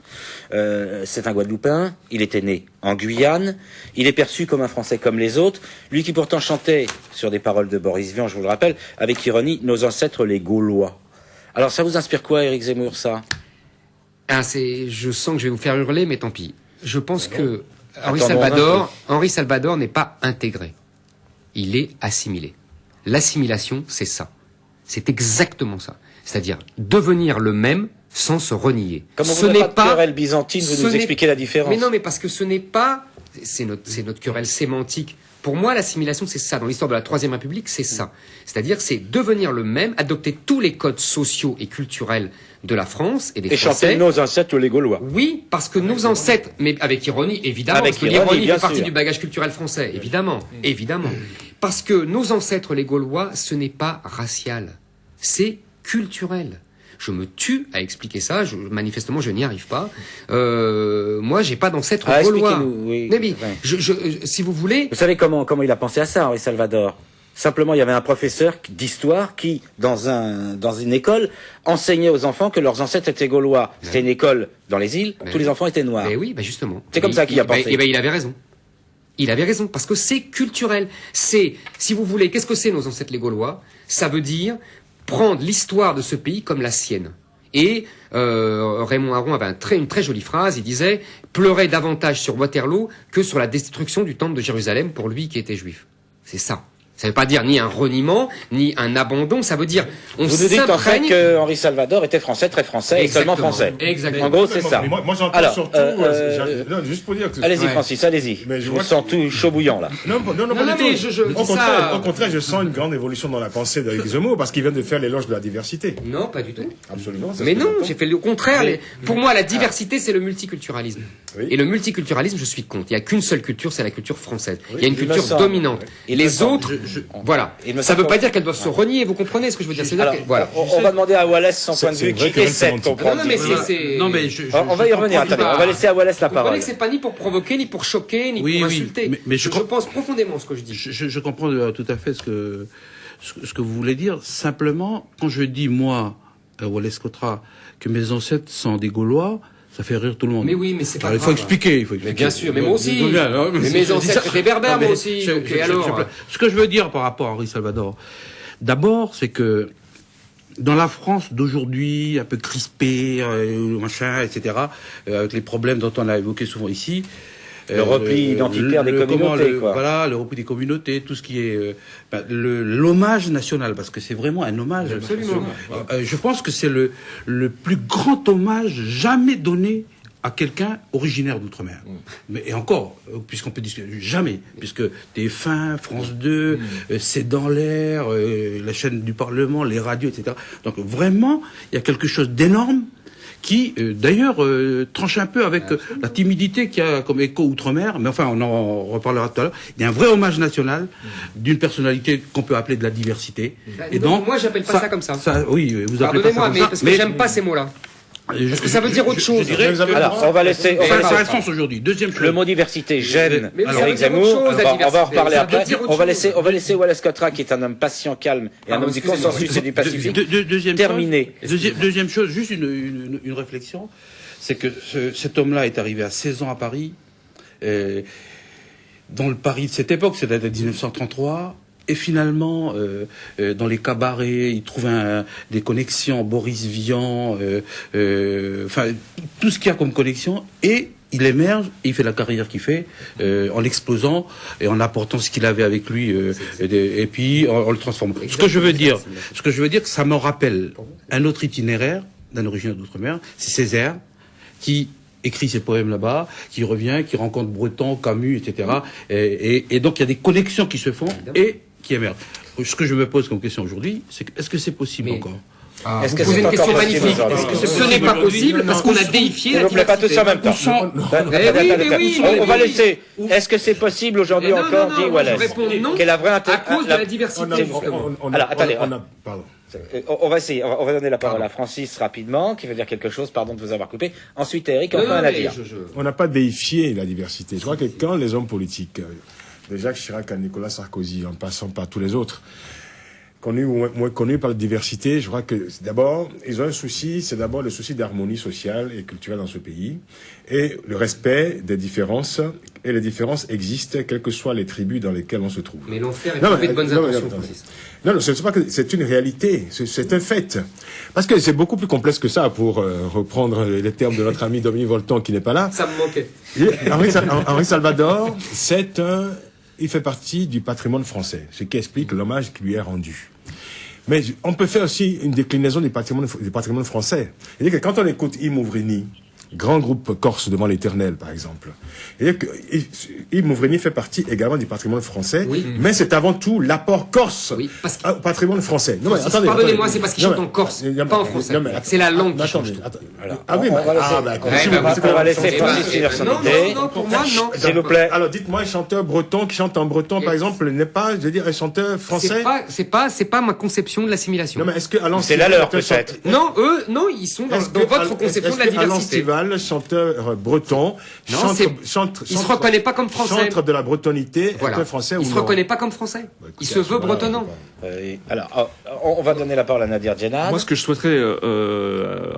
C'est un Guadeloupéen, il était né en Guyane, il est perçu comme un Français comme les autres, lui qui pourtant chantait, sur des paroles de Boris Vian, je vous le rappelle, avec ironie, nos ancêtres les Gaulois. Alors ça vous inspire quoi, Éric Zemmour, ça? Je sens que je vais vous faire hurler, mais tant pis. Je pense que Henri Salvador n'est pas intégré. Il est assimilé. L'assimilation, c'est ça. C'est exactement ça. C'est-à-dire devenir le même sans se renier. Comme on ce n'est n'est pas de querelle byzantine, vous nous expliquez la différence. Mais non, mais parce que ce n'est pas... C'est notre querelle sémantique. Pour moi, l'assimilation, c'est ça. Dans l'histoire de la Troisième République, c'est ça. C'est-à-dire, c'est devenir le même, adopter tous les codes sociaux et culturels de la France et des Et Français. chanter nos ancêtres les Gaulois. Oui, parce que nos ancêtres, mais avec ironie, évidemment, Avec parce que ironie, l'ironie bien fait partie sûr. du bagage culturel français, évidemment, évidemment. Parce que nos ancêtres, les Gaulois, ce n'est pas racial, c'est culturel. Je me tue à expliquer ça. Manifestement, je n'y arrive pas. Moi, j'ai pas d'ancêtres gaulois. Expliquez-nous, oui. Mais, Ouais. si vous voulez, Vous savez comment il a pensé à ça, Henri Salvador? Simplement, il y avait un professeur d'histoire qui, dans une école, enseignait aux enfants que leurs ancêtres étaient gaulois. C'était une école dans les îles, tous les enfants étaient noirs. ben oui, ben justement. C'est comme ça qu'il a pensé. Et ben il avait raison. Il avait raison, parce que c'est culturel. C'est, si vous voulez, qu'est-ce que c'est nos ancêtres les Gaulois? Ça veut dire prendre l'histoire de ce pays comme la sienne. Et Raymond Aron avait une très jolie phrase, il disait « Pleurer davantage sur Waterloo que sur la destruction du temple de Jérusalem pour lui qui était juif ». C'est ça. Ça ne veut pas dire ni un reniement, ni un abandon, ça veut dire on Vous nous dites en fait s'imprègne... que Henri Salvador était français, très français, et seulement français. Exactement. En gros, c'est ça. Moi j'entends Alors, surtout... non, juste pour dire que... Allez-y, Ouais. Francis, allez-y. Mais Je je vous vois sens tout chaud bouillant, là. Non, pas du mais tout. je Au dis contraire, ça- au contraire, je sens une grande évolution dans la pensée d'Éric Zemmour parce qu'il vient de faire l'éloge de la diversité. Non, pas du tout. Absolument. c'est Mais ce que non, j'entends. j'ai fait le contraire. Mais- Pour moi, la diversité, c'est le multiculturalisme. Oui. Et le multiculturalisme, je suis contre. Il n'y a qu'une seule culture, c'est la culture française. Oui, il y a une il me culture semble, dominante. oui. Et Il me les semble. autres, voilà. Il me Ça ne semble veut pas qu'on- dire qu'elles doivent se renier. Vous comprenez ce que je veux dire? C'est-à-dire Alors, que, voilà. on va demander à Wallace son C'est- point de c'est vue, vrai qui que essaie de c'est comprendre. Non, mais c'est- Non, mais On va y revenir, comprends attendez, pas. on va laisser à Wallace la Vous comprenez parole. que c'est pas ni pour provoquer, ni pour choquer, ni Oui, pour oui. insulter. Mais je je pense profondément ce que je dis. Je comprends tout à fait ce que vous voulez dire. Simplement, quand je dis, moi, Wallace Cotra, que mes ancêtres sont des Gaulois, ça fait rire tout le monde. Mais oui, mais c'est pas Alors, il faut grave. expliquer, Mais bien sûr, mais moi aussi. Donc, bien, non, Mais c'est- mes je dis ancêtres ça. étaient berbères, Non, mais moi aussi. Donc, et alors ce que je veux dire par rapport à Henri Salvador, d'abord, c'est que dans la France d'aujourd'hui, un peu crispée, machin, etc., avec les problèmes dont on a évoqué souvent ici, Le repli identitaire des communautés, quoi. Voilà, le repli des communautés, tout ce qui est l'hommage national, parce que c'est vraiment un hommage. Absolument. Je pense que c'est le plus grand hommage jamais donné à quelqu'un originaire d'outre-mer. Mais et encore, puisqu'on peut discuter, jamais, puisque TF1, France 2, C'est dans l'air, la chaîne du Parlement, les radios, etc. Donc vraiment, il y a quelque chose d'énorme qui, d'ailleurs, tranche un peu avec la timidité qu'il y a comme écho outre-mer, mais enfin, on en reparlera tout à l'heure. Il y a un vrai hommage national d'une personnalité qu'on peut appeler de la diversité. Et donc, moi, j'appelle pas ça comme ça. Oui, vous appelez pas ça Pardonnez-moi, comme mais ça. parce que j'aime pas ces mots-là. Parce que ça veut dire autre chose. Je dirais, Alors, on va laisser... ça a un sens aujourd'hui. Deuxième chose. Le mot diversité gêne Mais ça veut Éric dire autre Zemmour. chose, la On va en diversité. reparler Ça veut après. dire autre On va chose. laisser Wallace Cotra, qui est un homme patient, calme, et un Pardon, homme du excusez-moi. consensus et du Pacifique. Deuxième Terminé. chose, deuxième chose, juste une réflexion, c'est que cet homme-là est arrivé à 16 ans à Paris, dans le Paris de cette époque, c'est-à-dire 1933. Et finalement, dans les cabarets, il trouve des connexions, Boris Vian, enfin tout ce qu'il y a comme connexion, et il émerge, et il fait la carrière qu'il fait, en l'explosant et en apportant ce qu'il avait avec lui, et puis en le transformant. Ce que je veux dire, que ça me rappelle un autre itinéraire d'un originaire d'outre-mer, c'est Césaire, qui écrit ses poèmes là-bas, qui revient, qui rencontre Breton, Camus, etc. Et donc il y a des connexions qui se font et qui émergent. Ce que je me pose comme question aujourd'hui, c'est est-ce que c'est possible Mais- encore? Est-ce Vous que posez c'est une question encore possible magnifique. aujourd'hui Ce n'est pas possible parce qu'on a déifié S'il la vous plaît, pas tous diversité. en même temps. Mais oui, On va mais oui. laisser. Est-ce que c'est possible aujourd'hui Mais non, encore, non, dit non, moi, je Wallace? réponds non, Quelle est la vraie à cause de la diversité. Alors, attendez. Pardon. On va essayer. On va donner la parole à Francis rapidement, qui veut dire quelque chose. Pardon de vous avoir coupé. Ensuite, Eric, Non, enfin, non, la mais dire. On n'a pas déifié la diversité. Je crois que quand les hommes politiques, de Jacques Chirac à Nicolas Sarkozy, en passant par tous les autres, connus ou moins connus par la diversité, je crois que d'abord, ils ont un souci, c'est d'abord le souci d'harmonie sociale et culturelle dans ce pays, et le respect des différences, et les différences existent, quelles que soient les tribus dans lesquelles on se trouve. Mais l'enfer est Non, pavé de bonnes non, mais intentions, attendez. Francis. Non, ce n'est pas que c'est une réalité, c'est un fait. Parce que c'est beaucoup plus complexe que ça, pour reprendre les termes de notre ami Dominique Volton qui n'est pas là. Ça me manquait. Henri Salvador, il fait partie du patrimoine français, ce qui explique l'hommage qui lui est rendu. Mais on peut faire aussi une déclinaison du patrimoine français. C'est-à-dire que quand on écoute Yves Mouvrini, grand groupe corse devant l'éternel, par exemple. C'est-à-dire que Yves Mouvrini fait partie également du patrimoine français, mais c'est avant tout l'apport corse au patrimoine français. Non, mais attendez. Pardonnez-moi, c'est parce qu'il chante en corse, pas en français. C'est la langue qui change. Ah oui, mais on va laisser Francis finir son idée. Non, pour moi, non. S'il vous plaît. Alors, dites-moi, un chanteur breton qui chante en breton, par exemple, n'est pas, je veux dire, un chanteur français? C'est pas ma conception de l'assimilation. Non, mais est-ce que Alain c'est la leur, peut-être. Non, ils sont dans votre conception de la diversité. Chanteur breton, il se reconnaît pas comme français. Chantre de la bretonité, voilà. français. Il se reconnaît pas comme français. Il se veut bretonnant. Alors, on va donner la parole à Nadir Djenad. Moi, ce que je souhaiterais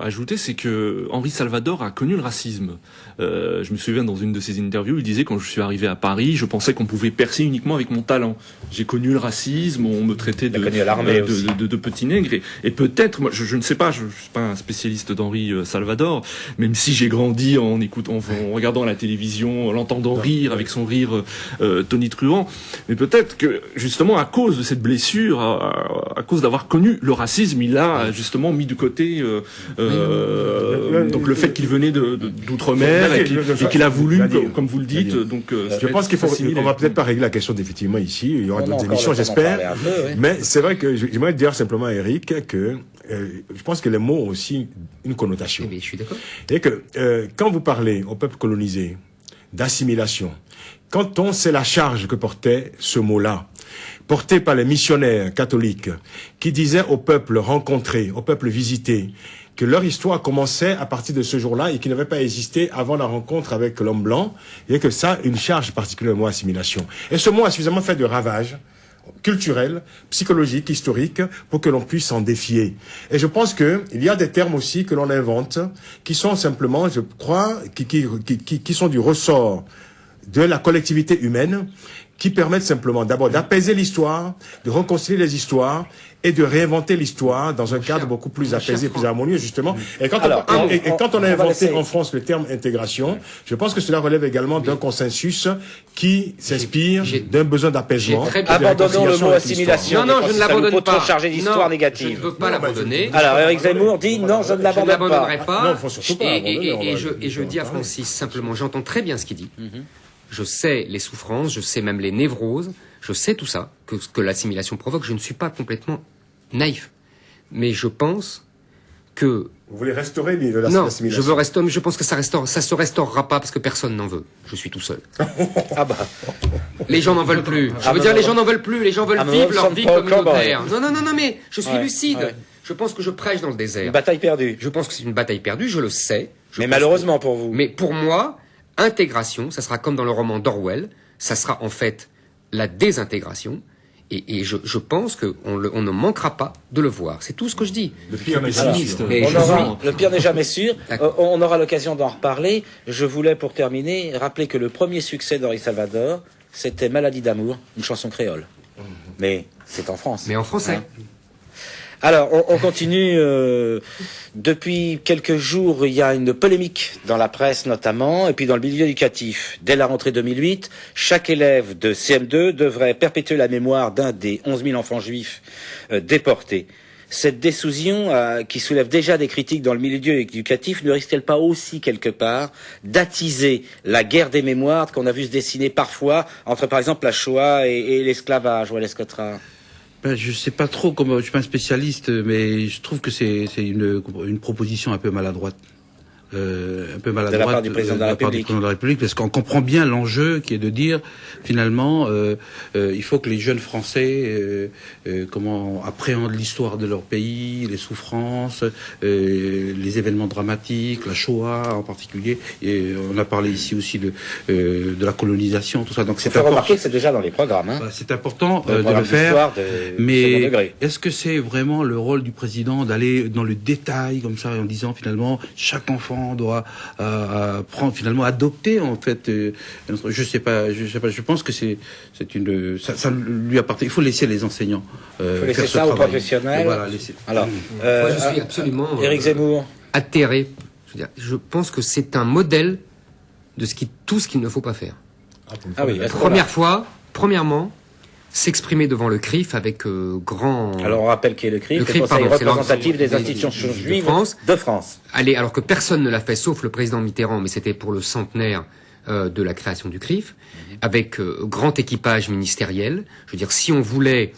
ajouter, c'est que Henri Salvador a connu le racisme. Je me souviens dans une de ses interviews, il disait quand je suis arrivé à Paris, je pensais qu'on pouvait percer uniquement avec mon talent. J'ai connu le racisme, on me traitait de petit nègre. Et peut-être, moi, je ne sais pas, je suis pas un spécialiste d'Henri Salvador, même si j'ai grandi en regardant la télévision, en l'entendant rire avec son rire tonitruant. Mais peut-être que justement à cause de cette blessure, à cause d'avoir connu le racisme, il a justement mis de côté donc le fait qu'il venait d'outre-mer et qu'il a voulu, comme vous le dites. Donc, je pense on va peut-être pas régler la question définitivement ici. Il y aura d'autres émissions, j'espère. Mais c'est vrai que j'aimerais dire simplement à Eric que je pense que les mots ont aussi une connotation. Eh bien, je suis d'accord. Et que quand vous parlez au peuple colonisé d'assimilation, quand on sait la charge que portait ce mot-là, porté par les missionnaires catholiques, qui disaient au peuple rencontré, au peuple visité, que leur histoire commençait à partir de ce jour-là et qui n'avait pas existé avant la rencontre avec l'homme blanc, et que ça, une charge particulière, le mot assimilation. Et ce mot a suffisamment fait de ravages culturel, psychologique, historique, pour que l'on puisse s'en défier. Et je pense que il y a des termes aussi que l'on invente, qui sont simplement, je crois, qui sont du ressort de la collectivité humaine, qui permettent simplement d'abord d'apaiser l'histoire, de réconcilier les histoires et de réinventer l'histoire dans un cadre beaucoup plus apaisé, plus harmonieux, justement. Et quand on a inventé en France le terme intégration, je pense que cela relève également d'un consensus qui s'inspire d'un besoin d'apaisement. Abandonnons le mot assimilation. Non, je ne l'abandonne pas. Trop chargé d'histoire négative. Je ne veux pas l'abandonner. Alors, Éric Zemmour dit non, je ne l'abandonnerai pas. Non, il faut surtout pas abandonner. Et je dis à Francis simplement, j'entends très bien ce qu'il dit. Je sais les souffrances, je sais même les névroses, je sais tout ça, que l'assimilation provoque. Je ne suis pas complètement naïf. Mais je pense que... Vous voulez restaurer l'assimilation? Non, je veux restaurer, mais je pense que ça se restaurera pas parce que personne n'en veut. Je suis tout seul. Ah bah. Les gens n'en veulent plus. Je veux dire, les gens n'en veulent plus. Les gens veulent vivre leur vie communautaire. Non, mais je suis lucide. Ouais. Je pense que je prêche dans le désert. Une bataille perdue. Je pense que c'est une bataille perdue, je le sais. Mais malheureusement pour vous. Mais pour moi... Intégration, ça sera comme dans le roman d'Orwell, ça sera en fait la désintégration, et je pense qu'on ne manquera pas de le voir. C'est tout ce que je dis. Le pire n'est jamais sûr. On aura l'occasion d'en reparler. Je voulais, pour terminer, rappeler que le premier succès d'Henri Salvador, c'était Maladie d'amour, une chanson créole. Mais c'est en France. Mais en français. Hein. Alors, on continue. Depuis quelques jours, il y a une polémique dans la presse notamment, et puis dans le milieu éducatif. Dès la rentrée 2008, chaque élève de CM2 devrait perpétuer la mémoire d'un des 11 000 enfants juifs déportés. Cette décision, qui soulève déjà des critiques dans le milieu éducatif, ne risque-t-elle pas aussi, quelque part, d'attiser la guerre des mémoires qu'on a vu se dessiner parfois entre, par exemple, la Shoah et l'esclavage, Wallace Cottral? Je sais pas trop, je suis pas un spécialiste, mais je trouve que c'est une proposition un peu maladroite. De la part du président de la République, parce qu'on comprend bien l'enjeu qui est de dire finalement il faut que les jeunes Français appréhendent l'histoire de leur pays, les souffrances, les événements dramatiques, la Shoah en particulier. Et on a parlé ici aussi de la colonisation, tout ça. Donc c'est important. Remarquer que c'est déjà dans les programmes. Hein. C'est important de le faire. Mais est-ce que c'est vraiment le rôle du président d'aller dans le détail comme ça en disant finalement chaque enfant doit prendre finalement adopter en fait je sais pas je pense que ça lui appartient. Il faut laisser les enseignants laisser ça aux professionnels. Voilà, laisser. Alors moi je suis absolument Éric Zemmour atterré. Je pense que c'est un modèle de tout ce qu'il ne faut pas faire. Ah oui, Premièrement, s'exprimer devant le CRIF avec grand... Alors on rappelle qui est le CRIF, Le CRIF, Conseil pardon, c'est représentatif des des institutions juives de de France. Allez, alors que personne ne l'a fait, sauf le président Mitterrand, mais c'était pour le centenaire de la création du CRIF, avec grand équipage ministériel. Je veux dire, si on voulait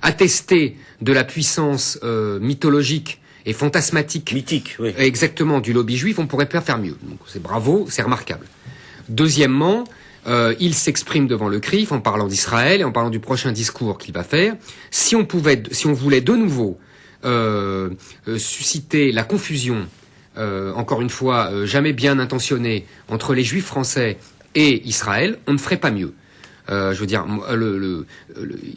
attester de la puissance mythologique et fantasmatique, Mythique, oui. exactement, du lobby juif, on pourrait pas faire mieux. Donc c'est bravo, c'est remarquable. Deuxièmement, il s'exprime devant le CRIF en parlant d'Israël et en parlant du prochain discours qu'il va faire. Si on voulait de nouveau susciter la confusion, encore une fois, jamais bien intentionnée, entre les Juifs français et Israël, on ne ferait pas mieux. Je veux dire,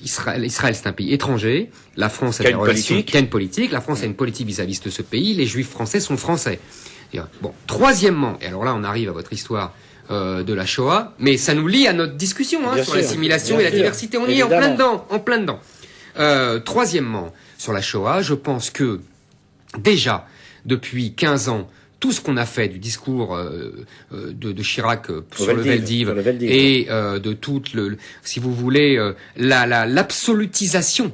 Israël c'est un pays étranger. La France a des relations, qui a une politique. La France a une politique vis-à-vis de ce pays. Les Juifs français sont français. Bon, troisièmement, et alors là, on arrive à votre histoire de la Shoah, mais ça nous lie à notre discussion sur l'assimilation et la diversité. On y est en plein dedans. Troisièmement, sur la Shoah, je pense que déjà depuis 15 ans, tout ce qu'on a fait du discours de Chirac sur le Veldiv et de toute si vous voulez, l'absolutisation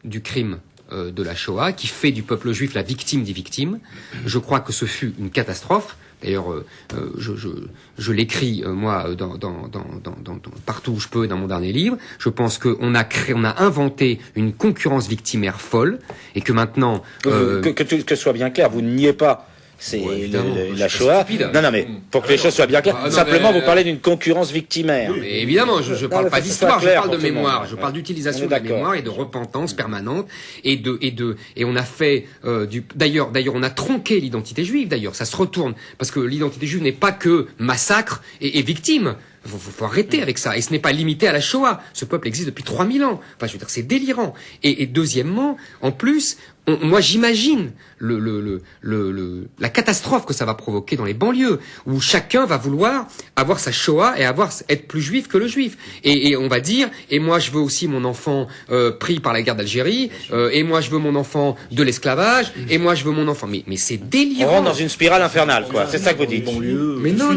du crime de la Shoah, qui fait du peuple juif la victime des victimes, je crois que ce fut une catastrophe. D'ailleurs, je l'écris moi partout où je peux dans mon dernier livre. Je pense qu'on a inventé une concurrence victimaire folle et que maintenant que soit bien clair, vous ne niez pas. C'est la Shoah. Non, mais pour que les choses soient bien claires, simplement vous parlez d'une concurrence victimaire. Non, mais évidemment, je parle pas d'histoire, je parle de mémoire, je parle d'utilisation de la mémoire et de repentance permanente et on a fait d'ailleurs on a tronqué l'identité juive. D'ailleurs, ça se retourne parce que l'identité juive n'est pas que massacre et victime. Faut arrêter avec ça. Et ce n'est pas limité à la Shoah. Ce peuple existe depuis 3000 ans. Enfin, je veux dire, c'est délirant. Et deuxièmement, en plus, moi j'imagine la catastrophe que ça va provoquer dans les banlieues, où chacun va vouloir avoir sa Shoah et être plus juif que le juif. Et on va dire, et moi je veux aussi mon enfant pris par la guerre d'Algérie, et moi je veux mon enfant de l'esclavage, et moi je veux mon enfant. Mais c'est délirant. On rentre dans une spirale infernale, quoi. C'est ça que vous dites. Mais non.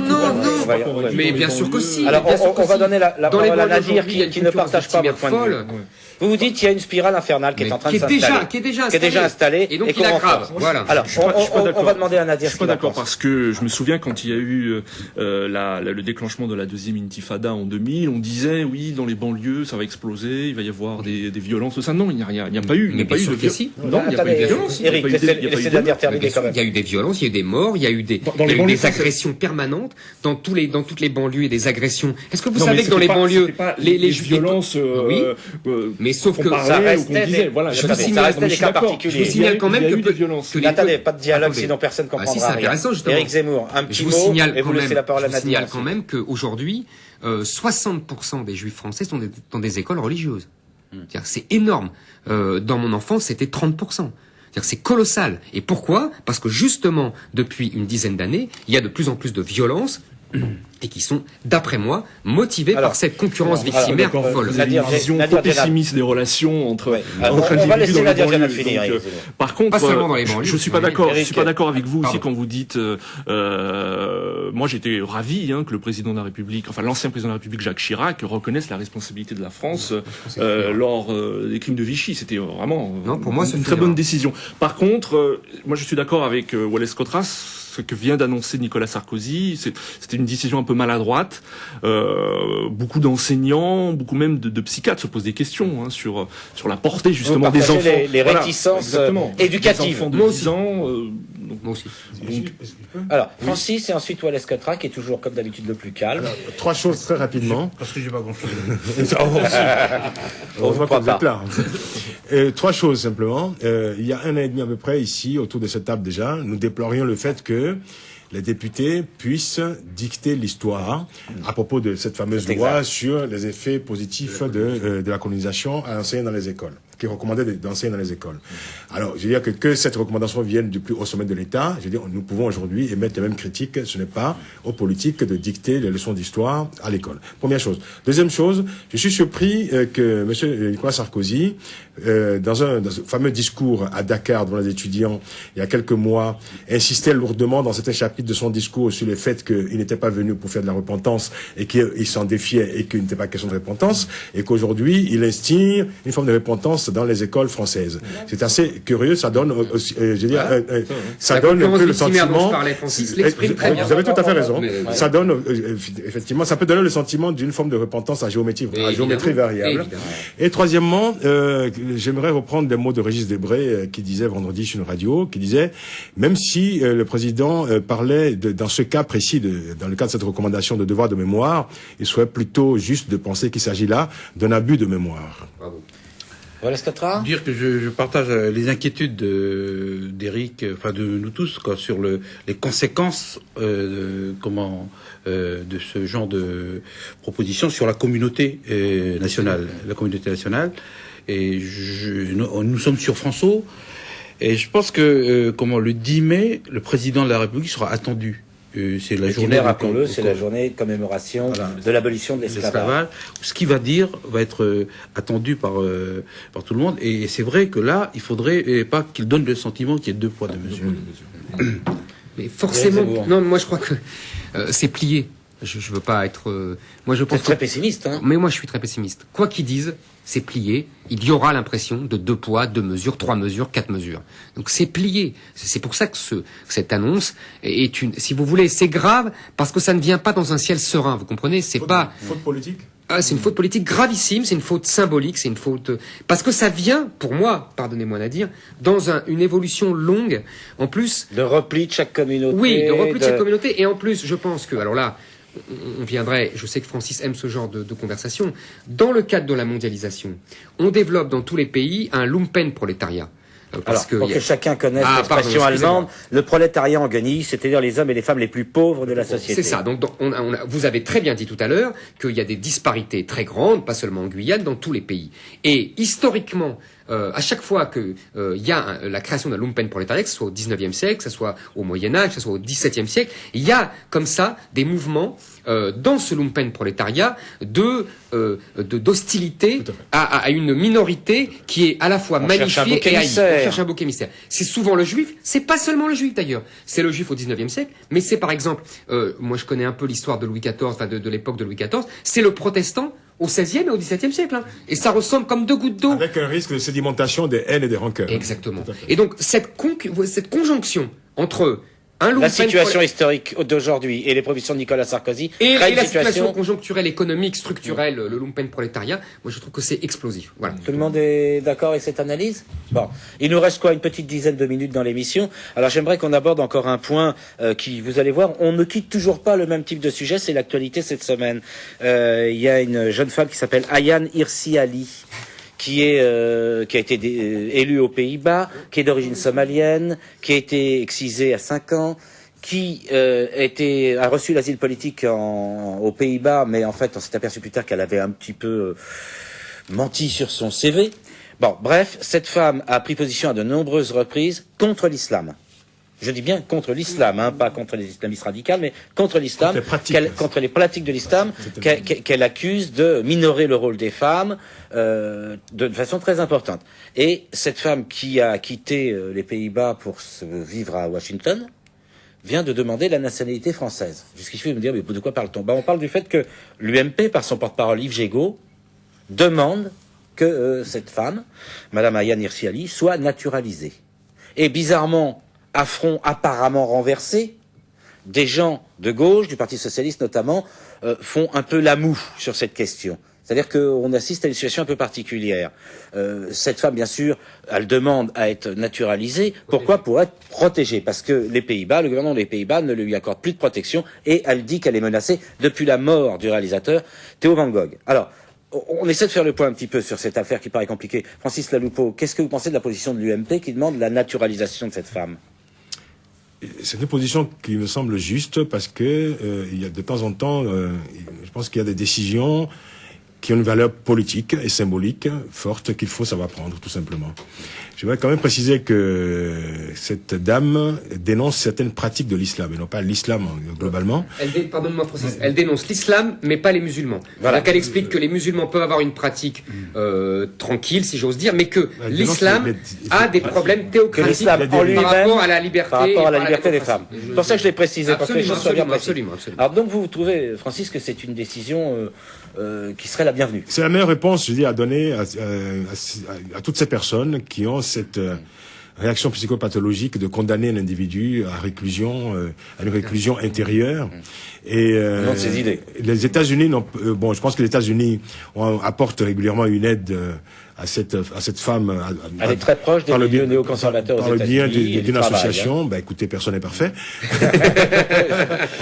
Mais bien sûr que si. Alors on va donner la parole à Nadir qui ne partage pas votre point de vue. Vous vous dites qu'il y a une spirale infernale qui est en train de s'installer. Qui est déjà installée. Et donc il aggrave. Voilà. Alors, on va demander à Nadir. Je suis pas d'accord parce que je me souviens quand il y a eu le déclenchement de la deuxième intifada en 2000, on disait oui, dans les banlieues ça va exploser, il va y avoir des violences, tout ça. Non, il n'y a pas eu. Mais bien sûr que si. Non, il n'y a pas eu de violence. Eric, laissez Nadir terminer quand même. Il y a eu des violences, il y a eu des morts, il y a eu des agressions permanentes dans toutes les banlieues et des agressions. Est-ce que vous savez que dans les banlieues, les violences, oui, mais sauf que ça restait des cas particuliers. Je vous signale quand même que attendez, pas de dialogue, sinon personne comprendra rien. C'est intéressant, justement. Éric Zemmour, un petit mot, et vous laissez la parole à Nadir. Je vous signale quand même qu'aujourd'hui, 60% des juifs français sont dans des écoles religieuses. C'est énorme. Dans mon enfance, c'était 30%. C'est colossal. Et pourquoi ? Parce que justement, depuis une dizaine d'années, il y a de plus en plus de violences et qui sont, d'après moi, motivés par cette concurrence victimaire folle. Vous avez une vision trop pessimiste des relations entre individus on va laisser dans les Nadir banlieues. finir. Par contre, pas seulement dans les banlieues, je suis pas d'accord. Je suis pas d'accord avec vous aussi Pardon. quand vous dites. Moi, j'étais ravi que le président de la République, enfin l'ancien président de la République, Jacques Chirac, reconnaisse la responsabilité de la France lors des crimes de Vichy. C'était vraiment pour moi, une très bonne décision. Par contre, moi, je suis d'accord avec Wallace Cotras. Ce que vient d'annoncer Nicolas Sarkozy, c'était une décision un peu maladroite. Beaucoup d'enseignants, beaucoup même de psychiatres se posent des questions sur la portée justement des enfants. Les réticences éducatives. Des enfants de 10 ans. Moi aussi. Alors, Francis et ensuite Wallace Cotras, qui est toujours comme d'habitude le plus calme. Trois choses très rapidement. Parce que j'ai pas grand-chose. On voit pas vous êtes là. Trois choses simplement. Il y a 1 an et demi à peu près ici, autour de cette table déjà, nous déplorions le fait que les députés puissent dicter l'histoire à propos de cette fameuse loi sur les effets positifs de la colonisation à enseigner dans les écoles, qui recommandait d'enseigner dans les écoles. Alors, je veux dire que cette recommandation vienne du plus haut sommet de l'État, je veux dire, nous pouvons aujourd'hui émettre les mêmes critiques, ce n'est pas aux politiques de dicter les leçons d'histoire à l'école. Première chose. Deuxième chose, je suis surpris que M. Nicolas Sarkozy dans un fameux discours à Dakar devant les étudiants il y a quelques mois, insistait lourdement dans certains chapitres de son discours sur le fait qu'il n'était pas venu pour faire de la repentance et qu'il s'en défiait et qu'il n'était pas question de repentance, et qu'aujourd'hui il instille une forme de repentance dans les écoles françaises. C'est assez curieux, ça donne aussi, ça donne un peu le sentiment. Vous avez tout à fait raison. Ça donne effectivement, ça peut donner le sentiment d'une forme de repentance à géométrie variable. Et troisièmement, j'aimerais reprendre des mots de Régis Debray qui disait vendredi sur une radio, qui disait, même si le président parlait dans ce cas précis, dans le cas de cette recommandation de devoir de mémoire, il serait plutôt juste de penser qu'il s'agit là d'un abus de mémoire. Bravo. Voilà, Statra. Dire que je partage les inquiétudes d'Éric, enfin de nous tous, quoi, sur les conséquences de ce genre de proposition sur la communauté nationale. La communauté nationale. Et nous sommes sur François. Et je pense que le 10 mai, le président de la République sera attendu. C'est la journée, rappelons-le, c'est la journée de commémoration de l'abolition de l'esclavage. Ce qu'il va dire va être attendu par tout le monde. Et c'est vrai que là, il faudrait pas qu'il donne le sentiment qu'il y ait deux poids, deux mesures. Mais forcément, non, moi je crois que c'est plié. Je veux pas être. Moi je pense. C'est très pessimiste, hein. Mais moi je suis très pessimiste. Quoi qu'ils disent, c'est plié. Il y aura l'impression de 2 poids, 2 mesures, 3 mesures, 4 mesures. Donc c'est plié. C'est pour ça que cette annonce est une. Si vous voulez, c'est grave parce que ça ne vient pas dans un ciel serein. Vous comprenez? C'est pas. Faute politique. C'est une faute politique gravissime, c'est une faute symbolique, c'est une faute... Parce que ça vient, pour moi, pardonnez-moi de dire, dans une évolution longue, en plus... De repli de chaque communauté. Oui, de repli de chaque communauté, et en plus, je pense que... Alors là, on viendrait... Je sais que Francis aime ce genre de conversation. Dans le cadre de la mondialisation, on développe dans tous les pays un lumpenprolétariat. Alors, pour que chacun connaisse l'expression allemande, le prolétariat en guenilles, c'est-à-dire les hommes et les femmes les plus pauvres de la société. C'est ça. Donc, vous avez très bien dit tout à l'heure qu'il y a des disparités très grandes, pas seulement en Guyane, dans tous les pays. Et historiquement, à chaque fois que y a la création d'un lumpenprolétariat, que ce soit au 19e siècle, que ce soit au Moyen-Âge, que ce soit au 17e siècle, il y a comme ça des mouvements dans ce lumpenprolétariat d'hostilité à une minorité qui est à la fois magnifiée et haïe. On cherche un bouc émissaire. C'est souvent le juif, c'est pas seulement le juif d'ailleurs. C'est le juif au 19e siècle, mais c'est par exemple, moi je connais un peu l'histoire de Louis XIV, enfin de l'époque de Louis XIV, c'est le protestant au XVIe et au XVIIe siècle, hein. Et ça ressemble comme 2 gouttes d'eau. Avec un risque de sédimentation des haines et des rancœurs. Exactement. Et donc, cette conjonction entre la situation historique d'aujourd'hui et les propositions de Nicolas Sarkozy et la situation conjoncturelle, économique, structurelle, le lumpenprolétariat, moi je trouve que c'est explosif. Voilà. Tout le monde est d'accord avec cette analyse? Bon, il nous reste une petite dizaine de minutes dans l'émission. Alors j'aimerais qu'on aborde encore un point qui, vous allez voir, on ne quitte toujours pas le même type de sujet, c'est l'actualité cette semaine. Il y a une jeune femme qui s'appelle Ayaan Hirsi Ali, qui a été élue aux Pays-Bas, qui est d'origine somalienne, qui a été excisée à 5 ans, qui a reçu l'asile politique aux Pays-Bas, mais en fait on s'est aperçu plus tard qu'elle avait un petit peu menti sur son CV. Bon, bref, cette femme a pris position à de nombreuses reprises contre l'islam. Je dis bien contre l'islam, hein, pas contre les islamistes radicaux, mais contre l'islam, contre les pratiques de l'islam, qu'elle accuse de minorer le rôle des femmes de façon très importante. Et cette femme qui a quitté les Pays-Bas pour vivre à Washington vient de demander la nationalité française. Jusqu'ici, vous me dire, mais de quoi parle-t-on? On parle du fait que l'UMP, par son porte-parole Yves Gégaud, demande que cette femme, Madame Ayaan Hirsi Ali, soit naturalisée. Et bizarrement, à front apparemment renversé, des gens de gauche, du Parti socialiste notamment, font un peu la moue sur cette question. C'est-à-dire qu'on assiste à une situation un peu particulière. Cette femme, bien sûr, elle demande à être naturalisée. Pourquoi? Pour être protégée. Parce que le gouvernement des Pays-Bas ne lui accorde plus de protection et elle dit qu'elle est menacée depuis la mort du réalisateur Theo van Gogh. Alors, on essaie de faire le point un petit peu sur cette affaire qui paraît compliquée. Francis Laloupeau, qu'est-ce que vous pensez de la position de l'UMP qui demande la naturalisation de cette femme? C'est une position qui me semble juste parce que il y a de temps en temps, je pense qu'il y a des décisions qui ont une valeur politique et symbolique forte qu'il faut savoir prendre, tout simplement. Je voudrais quand même préciser que cette dame dénonce certaines pratiques de l'islam, et non pas l'islam globalement. Pardonne-moi, Francis. Elle dénonce l'islam, mais pas les musulmans. Voilà. Donc elle explique que les musulmans peuvent avoir une pratique tranquille, si j'ose dire, mais que l'islam a des problèmes théocratiques l'islam en par lui-même, rapport à la liberté, par rapport à la liberté des démocratie. femmes. C'est pour ça que je l'ai précisé, parce que les choses soient bien précises. Absolument. Alors donc vous trouvez, Francis, que c'est une décision qui serait la bienvenue? C'est la meilleure réponse, je dis, à donner à toutes ces personnes qui ont cette réaction psychopathologique de condamner un individu à réclusion, à une réclusion intérieure. Et Non, de ses idées. les États-Unis, bon, je pense que les États-Unis apportent régulièrement une aide à cette femme. Elle est très proche des par le milieux biais- néoconservateurs aux par le biais États-Unis et d'une du travail, association. Ben, écoutez, personne n'est parfait.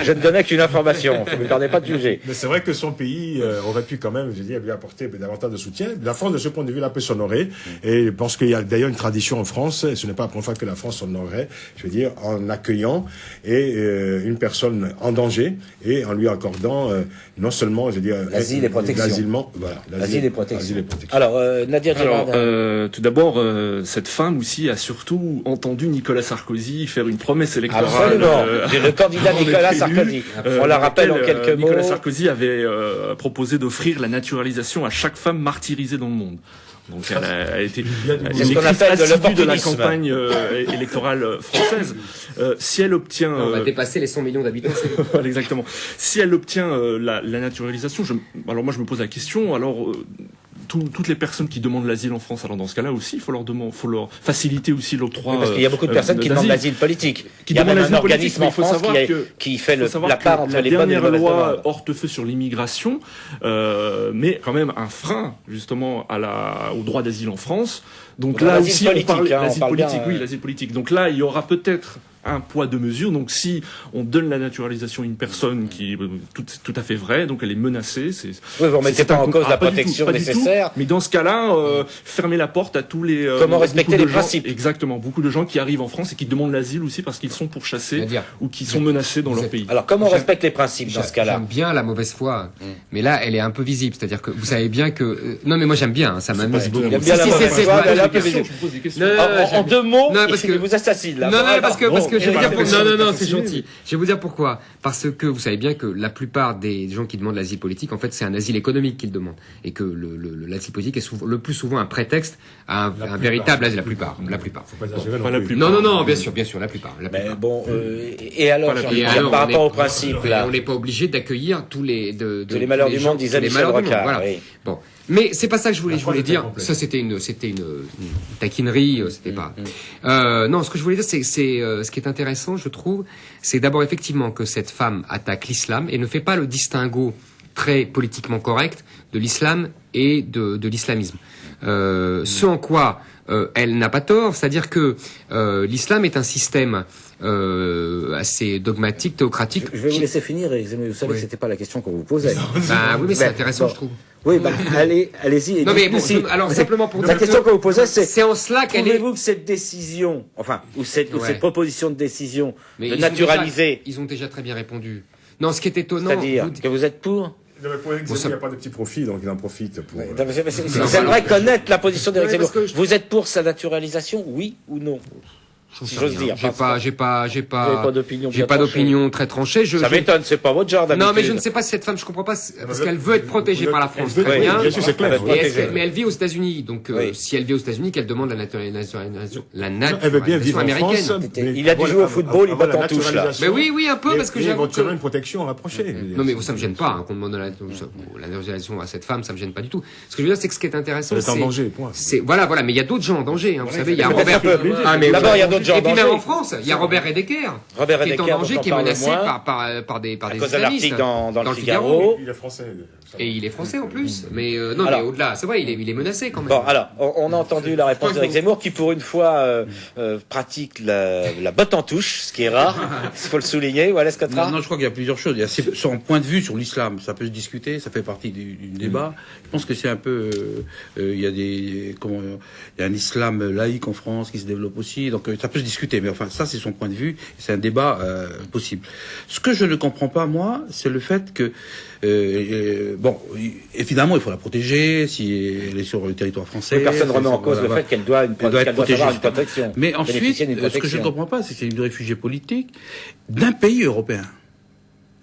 Je ne donnais qu'une information, vous ne me perdez pas de juger. Mais c'est vrai que son pays aurait pu quand même, je veux dire, lui apporter davantage de soutien. La France, de ce point de vue-là, peut s'honorer. Et je pense qu'il y a d'ailleurs une tradition en France, et ce n'est pas la première fois que la France s'honorerait, je veux dire, en accueillant une personne en danger et en lui accordant non seulement, je veux dire, l'asile et protection. L'asile et protection. Asile et protection. Alors, Nadia Djemad. Tout d'abord, cette femme aussi a surtout entendu Nicolas Sarkozy faire une promesse électorale. Absolument. Le candidat avant d'être Nicolas élu, Sarkozy. On la rappelle en quelques mots. Nicolas Sarkozy avait proposé d'offrir la naturalisation à chaque femme martyrisée dans le monde. Donc elle a été C'est ce qu'on appelle de de la l'opportunisme. campagne électorale française. Si elle obtient, On va dépasser les 100 millions d'habitants. voilà, exactement. Si elle obtient la naturalisation, alors moi je me pose la question. Alors toutes les personnes qui demandent l'asile en France, alors dans ce cas-là aussi, il faut leur faciliter aussi l'octroi. Oui, parce qu'il y a beaucoup de personnes qui demandent l'asile politique. Il y a même un organisme en France qui fait la part entre les bonnes et les mauvaises demandes. La dernière loi demandes. Hortefeux sur l'immigration met quand même un frein justement au droit d'asile en France. Donc Au droit là d'asile aussi, politique, on parle hein, l'asile on parle politique, bien, oui, l'asile politique. Donc là, il y aura peut-être un poids deux mesures. Donc si on donne la naturalisation à une personne qui est tout à fait vraie, donc elle est menacée. Oui, vous remettez pas en cause la pas du tout, protection pas du tout. nécessaire. Mais dans ce cas-là, fermer la porte à tous les. Comment respecter beaucoup de les gens- principes. Exactement. Beaucoup de gens qui arrivent en France et qui demandent l'asile aussi parce qu'ils sont pourchassés C'est-à-dire, ou qui sont menacés dans vous leur êtes- pays. Alors, comment on respecte les principes dans ce cas-là? J'aime bien la mauvaise foi, mais là, elle est un peu visible. C'est-à-dire que vous savez bien que... non, mais moi, j'aime bien, hein, ça m'amuse beaucoup. Il aime bien la mauvaise c'est- foi, moi, elle est un je- peu visible. Je vous pose des questions. Non, En deux mots, Non, parce il que- vous assassine là. Non, parce que je vais vous dire pourquoi. Non, c'est continuez. gentil. Je vais vous dire pourquoi. Parce que vous savez bien que la plupart des gens qui demandent l'asile politique, en fait, c'est un asile économique qu'ils demandent. Et que l'asile politique est le plus souvent un prétexte à un véritable asile. La plupart. Faut pas exagérer Pas non la plus. plupart. Non, bien sûr, la plupart. Mais bon, et alors, Pas la Jean-Pierre, plupart. par rapport au principe là, on n'est pas obligé d'accueillir tous les malheurs du gens, monde, disait tous les Michel malheurs du monde, Rocard, voilà. oui. Bon, mais c'est pas ça que je voulais phrase était dire. complète. Ça, c'était une taquinerie. C'était pas. Non, ce que je voulais dire, c'est ce qui est intéressant, je trouve, c'est d'abord effectivement que cette femme attaque l'islam et ne fait pas le distinguo très politiquement correct de l'islam et de l'islamisme. Ce en quoi elle n'a pas tort, c'est-à-dire que l'islam est un système assez dogmatique, théocratique. je vais vous laisser finir. Et vous savez que c'était pas la question qu'on vous posait. Bah oui, mais c'est Ben, intéressant, bon. je trouve. Oui, allez-y. Non, mais bon, Si- alors simplement pour la dire question que qu'on vous posait, c'est c'est en cela qu'elle est. trouvez-vous que cette décision, enfin, ou cette Ouais. proposition de décision Mais de ils ont naturaliser, ils ont déjà très bien répondu. Non, ce qui est étonnant. c'est-à-dire vous- que vous êtes pour? Non, mais pour Éric Bon, Zemmour, ça- il n'y a pas de petit profit, donc il en profite pour. J'aimerais connaître la position d'Éric Ouais, parce Zemmour. que je- Vous êtes pour sa naturalisation, oui ou non? Si j'ose dire. J'ai pas d'opinion. j'ai pas d'opinion très tranchée. Ça m'étonne, c'est pas votre genre d'habitude. Non, mais je ne sais pas si cette femme, je comprends pas, parce qu'elle veut être protégée par la France, Elle veut- très oui, bien. bien sûr, c'est clair. Elle veut Et protéger. mais elle vit aux États-Unis, donc Oui. si elle vit aux États-Unis, qu'elle demande la naturalisation Elle veut bien vivre en américaine. France. mais Il a dû jouer au football, il avoir botte la en touche, là. naturalisation Mais oui, un peu, parce que et j'avoue éventuellement que... une protection rapprochée. Non, mais ça me gêne pas, hein, qu'on demande la naturalisation à cette femme, ça me gêne pas du tout. Ce que je veux dire, c'est que ce qui est intéressant, Elle est en c'est... danger, point. Voilà, mais il y a d'autres gens en danger, hein, vous savez, il y a Robert... Ah, mais d'abord, il y a d'autres gens en Et puis même danger. en France, il y a Robert Redeker, Robert qui est en Redeker, danger, dont qui est on parle menacé moins. par des cause de islamistes. l'article dans le Figaro. Il est français. Et il est français en plus. Mais non, Alors- mais au-delà, c'est vrai, il est menacé quand même. Bon, alors, on a entendu la réponse d'Éric Zemmour, qui pour une fois pratique la botte en touche, ce qui est rare, il faut le souligner. Ou Alex Cotra? Non, je crois qu'il y a plusieurs choses. Il y a son point de vue sur l'islam, ça peut se discuter, ça fait partie du débat. Je pense que c'est un peu, il y a un islam laïque en France qui se développe aussi, donc ça peut se discuter, mais enfin, ça, c'est son point de vue. C'est un débat possible. Ce que je ne comprends pas, moi, c'est le fait que, bon, évidemment, il faut la protéger si elle est sur le territoire français. Mais personne ne remet en cause le fait qu'elle doit être protégée. avoir une protection. Mais ensuite, ce que je ne comprends pas, c'est que c'est une réfugiée politique d'un pays européen.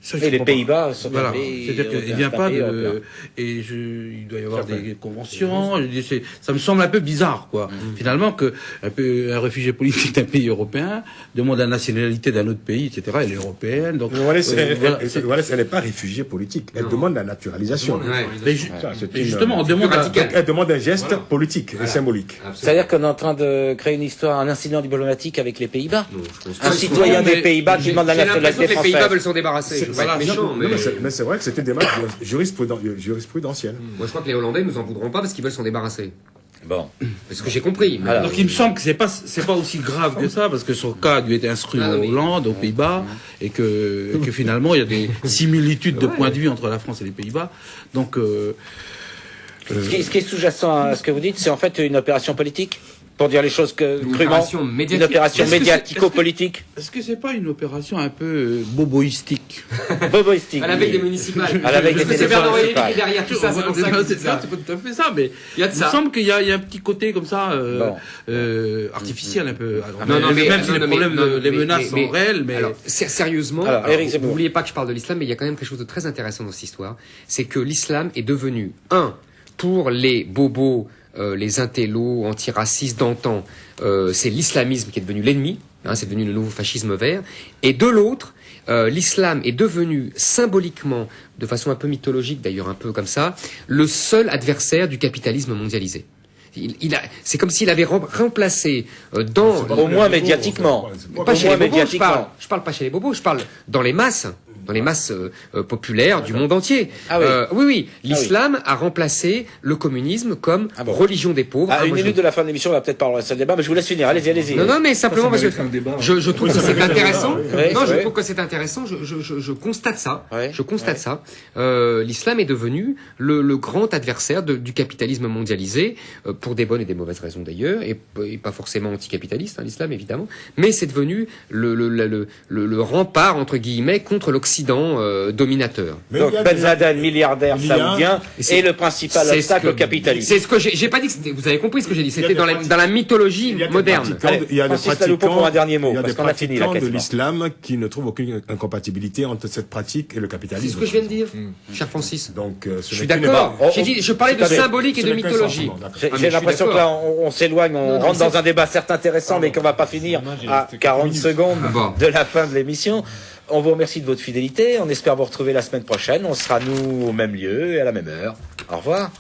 Ça, et les Pays-Bas sont voilà. un pays C'est-à-dire qu'il européen, vient pas européen. de, il doit y avoir des conventions. Ça me semble un peu bizarre, quoi. Finalement, que un réfugié politique d'un pays européen demande la nationalité d'un autre pays, etc. Elle est européenne, donc. Wallace, elle n'est pas réfugiée politique. Elle demande la naturalisation. Mais justement, on demande. Elle demande un geste politique et symbolique. C'est-à-dire qu'on est en train de créer une histoire, un incident diplomatique avec les Pays-Bas. Un citoyen citoyen des Pays-Bas qui demande la nationalité Les Pays-Bas française. veulent s'en débarrasser. Je veux pas être méchant, Mais c'est vrai que c'était des démarche jurisprudentielle. Moi, je crois que les Hollandais nous en voudront pas parce qu'ils veulent s'en débarrasser. Bon. C'est ce que j'ai compris. Mais... Alors, Donc il me semble que c'est pas aussi grave que ça, parce que son cas a dû être instruit en Hollande, aux Pays-Bas, et que finalement il y a des similitudes de point de vue entre la France et les Pays-Bas. Donc ce qui est sous-jacent à ce que vous dites, c'est en fait une opération politique, pour dire les choses crûment, une opération médiatico-politique. Est-ce que c'est pas une opération un peu boboïstique? Boboïstique. À la veille des municipales. À la veille des C'est Bernard Révy municipales. qui est derrière tout ça. C'est pour ça que C'est pas tout à fait ça, mais il y a de il ça. me semble qu'il y a un petit côté comme ça artificiel un peu. Même si les menaces sont réelles, mais alors, sérieusement, alors, Éric vous Zemmour. n'oubliez pas que je parle de l'islam, mais il y a quand même quelque chose de très intéressant dans cette histoire, c'est que l'islam est devenu pour les bobos, les intellos antiracistes d'antan, c'est l'islamisme qui est devenu l'ennemi, c'est devenu le nouveau fascisme vert, et de l'autre, l'islam est devenu symboliquement, de façon un peu mythologique d'ailleurs, un peu comme ça, le seul adversaire du capitalisme mondialisé. C'est comme s'il avait remplacé Au moins médiatiquement. pas chez les bobos, médiatiquement. je parle pas chez les bobos, je parle dans les masses populaires du monde entier. Ah oui. Oui, l'islam a remplacé le communisme comme religion des pauvres. À une minute de la fin de l'émission, on va peut-être pas avoir le débat, mais je vous laisse finir. Allez-y. Non, mais simplement parce que je trouve que c'est intéressant. Oui, Non, je oui. trouve que c'est intéressant. Je constate ça. Ouais, Je constate ça. L'islam est devenu le grand adversaire du capitalisme mondialisé, pour des bonnes et des mauvaises raisons d'ailleurs, et pas forcément anticapitaliste, l'islam évidemment. Mais c'est devenu le rempart entre guillemets contre l'Occident dominateur. Donc Ben Laden, milliardaire saoudien, et le principal obstacle au capitalisme. C'est ce que j'ai pas dit. Vous avez compris ce que j'ai dit. C'était dans la mythologie moderne. Il y a des Francis Laloupo pour un dernier mot, parce qu'on a fini là pratiquants de quasiment. l'islam qui ne trouvent aucune incompatibilité entre cette pratique et le C'est capitalisme. ce que je viens de dire, cher Francis. Donc, Je suis d'accord. Je parlais de symbolique et de mythologie. J'ai l'impression que là, on s'éloigne, on rentre dans un débat certes intéressant, mais qu'on va pas finir à 40 secondes de la fin de l'émission. On vous remercie de votre fidélité. On espère vous retrouver la semaine prochaine. On sera, nous, au même lieu et à la même heure. Au revoir.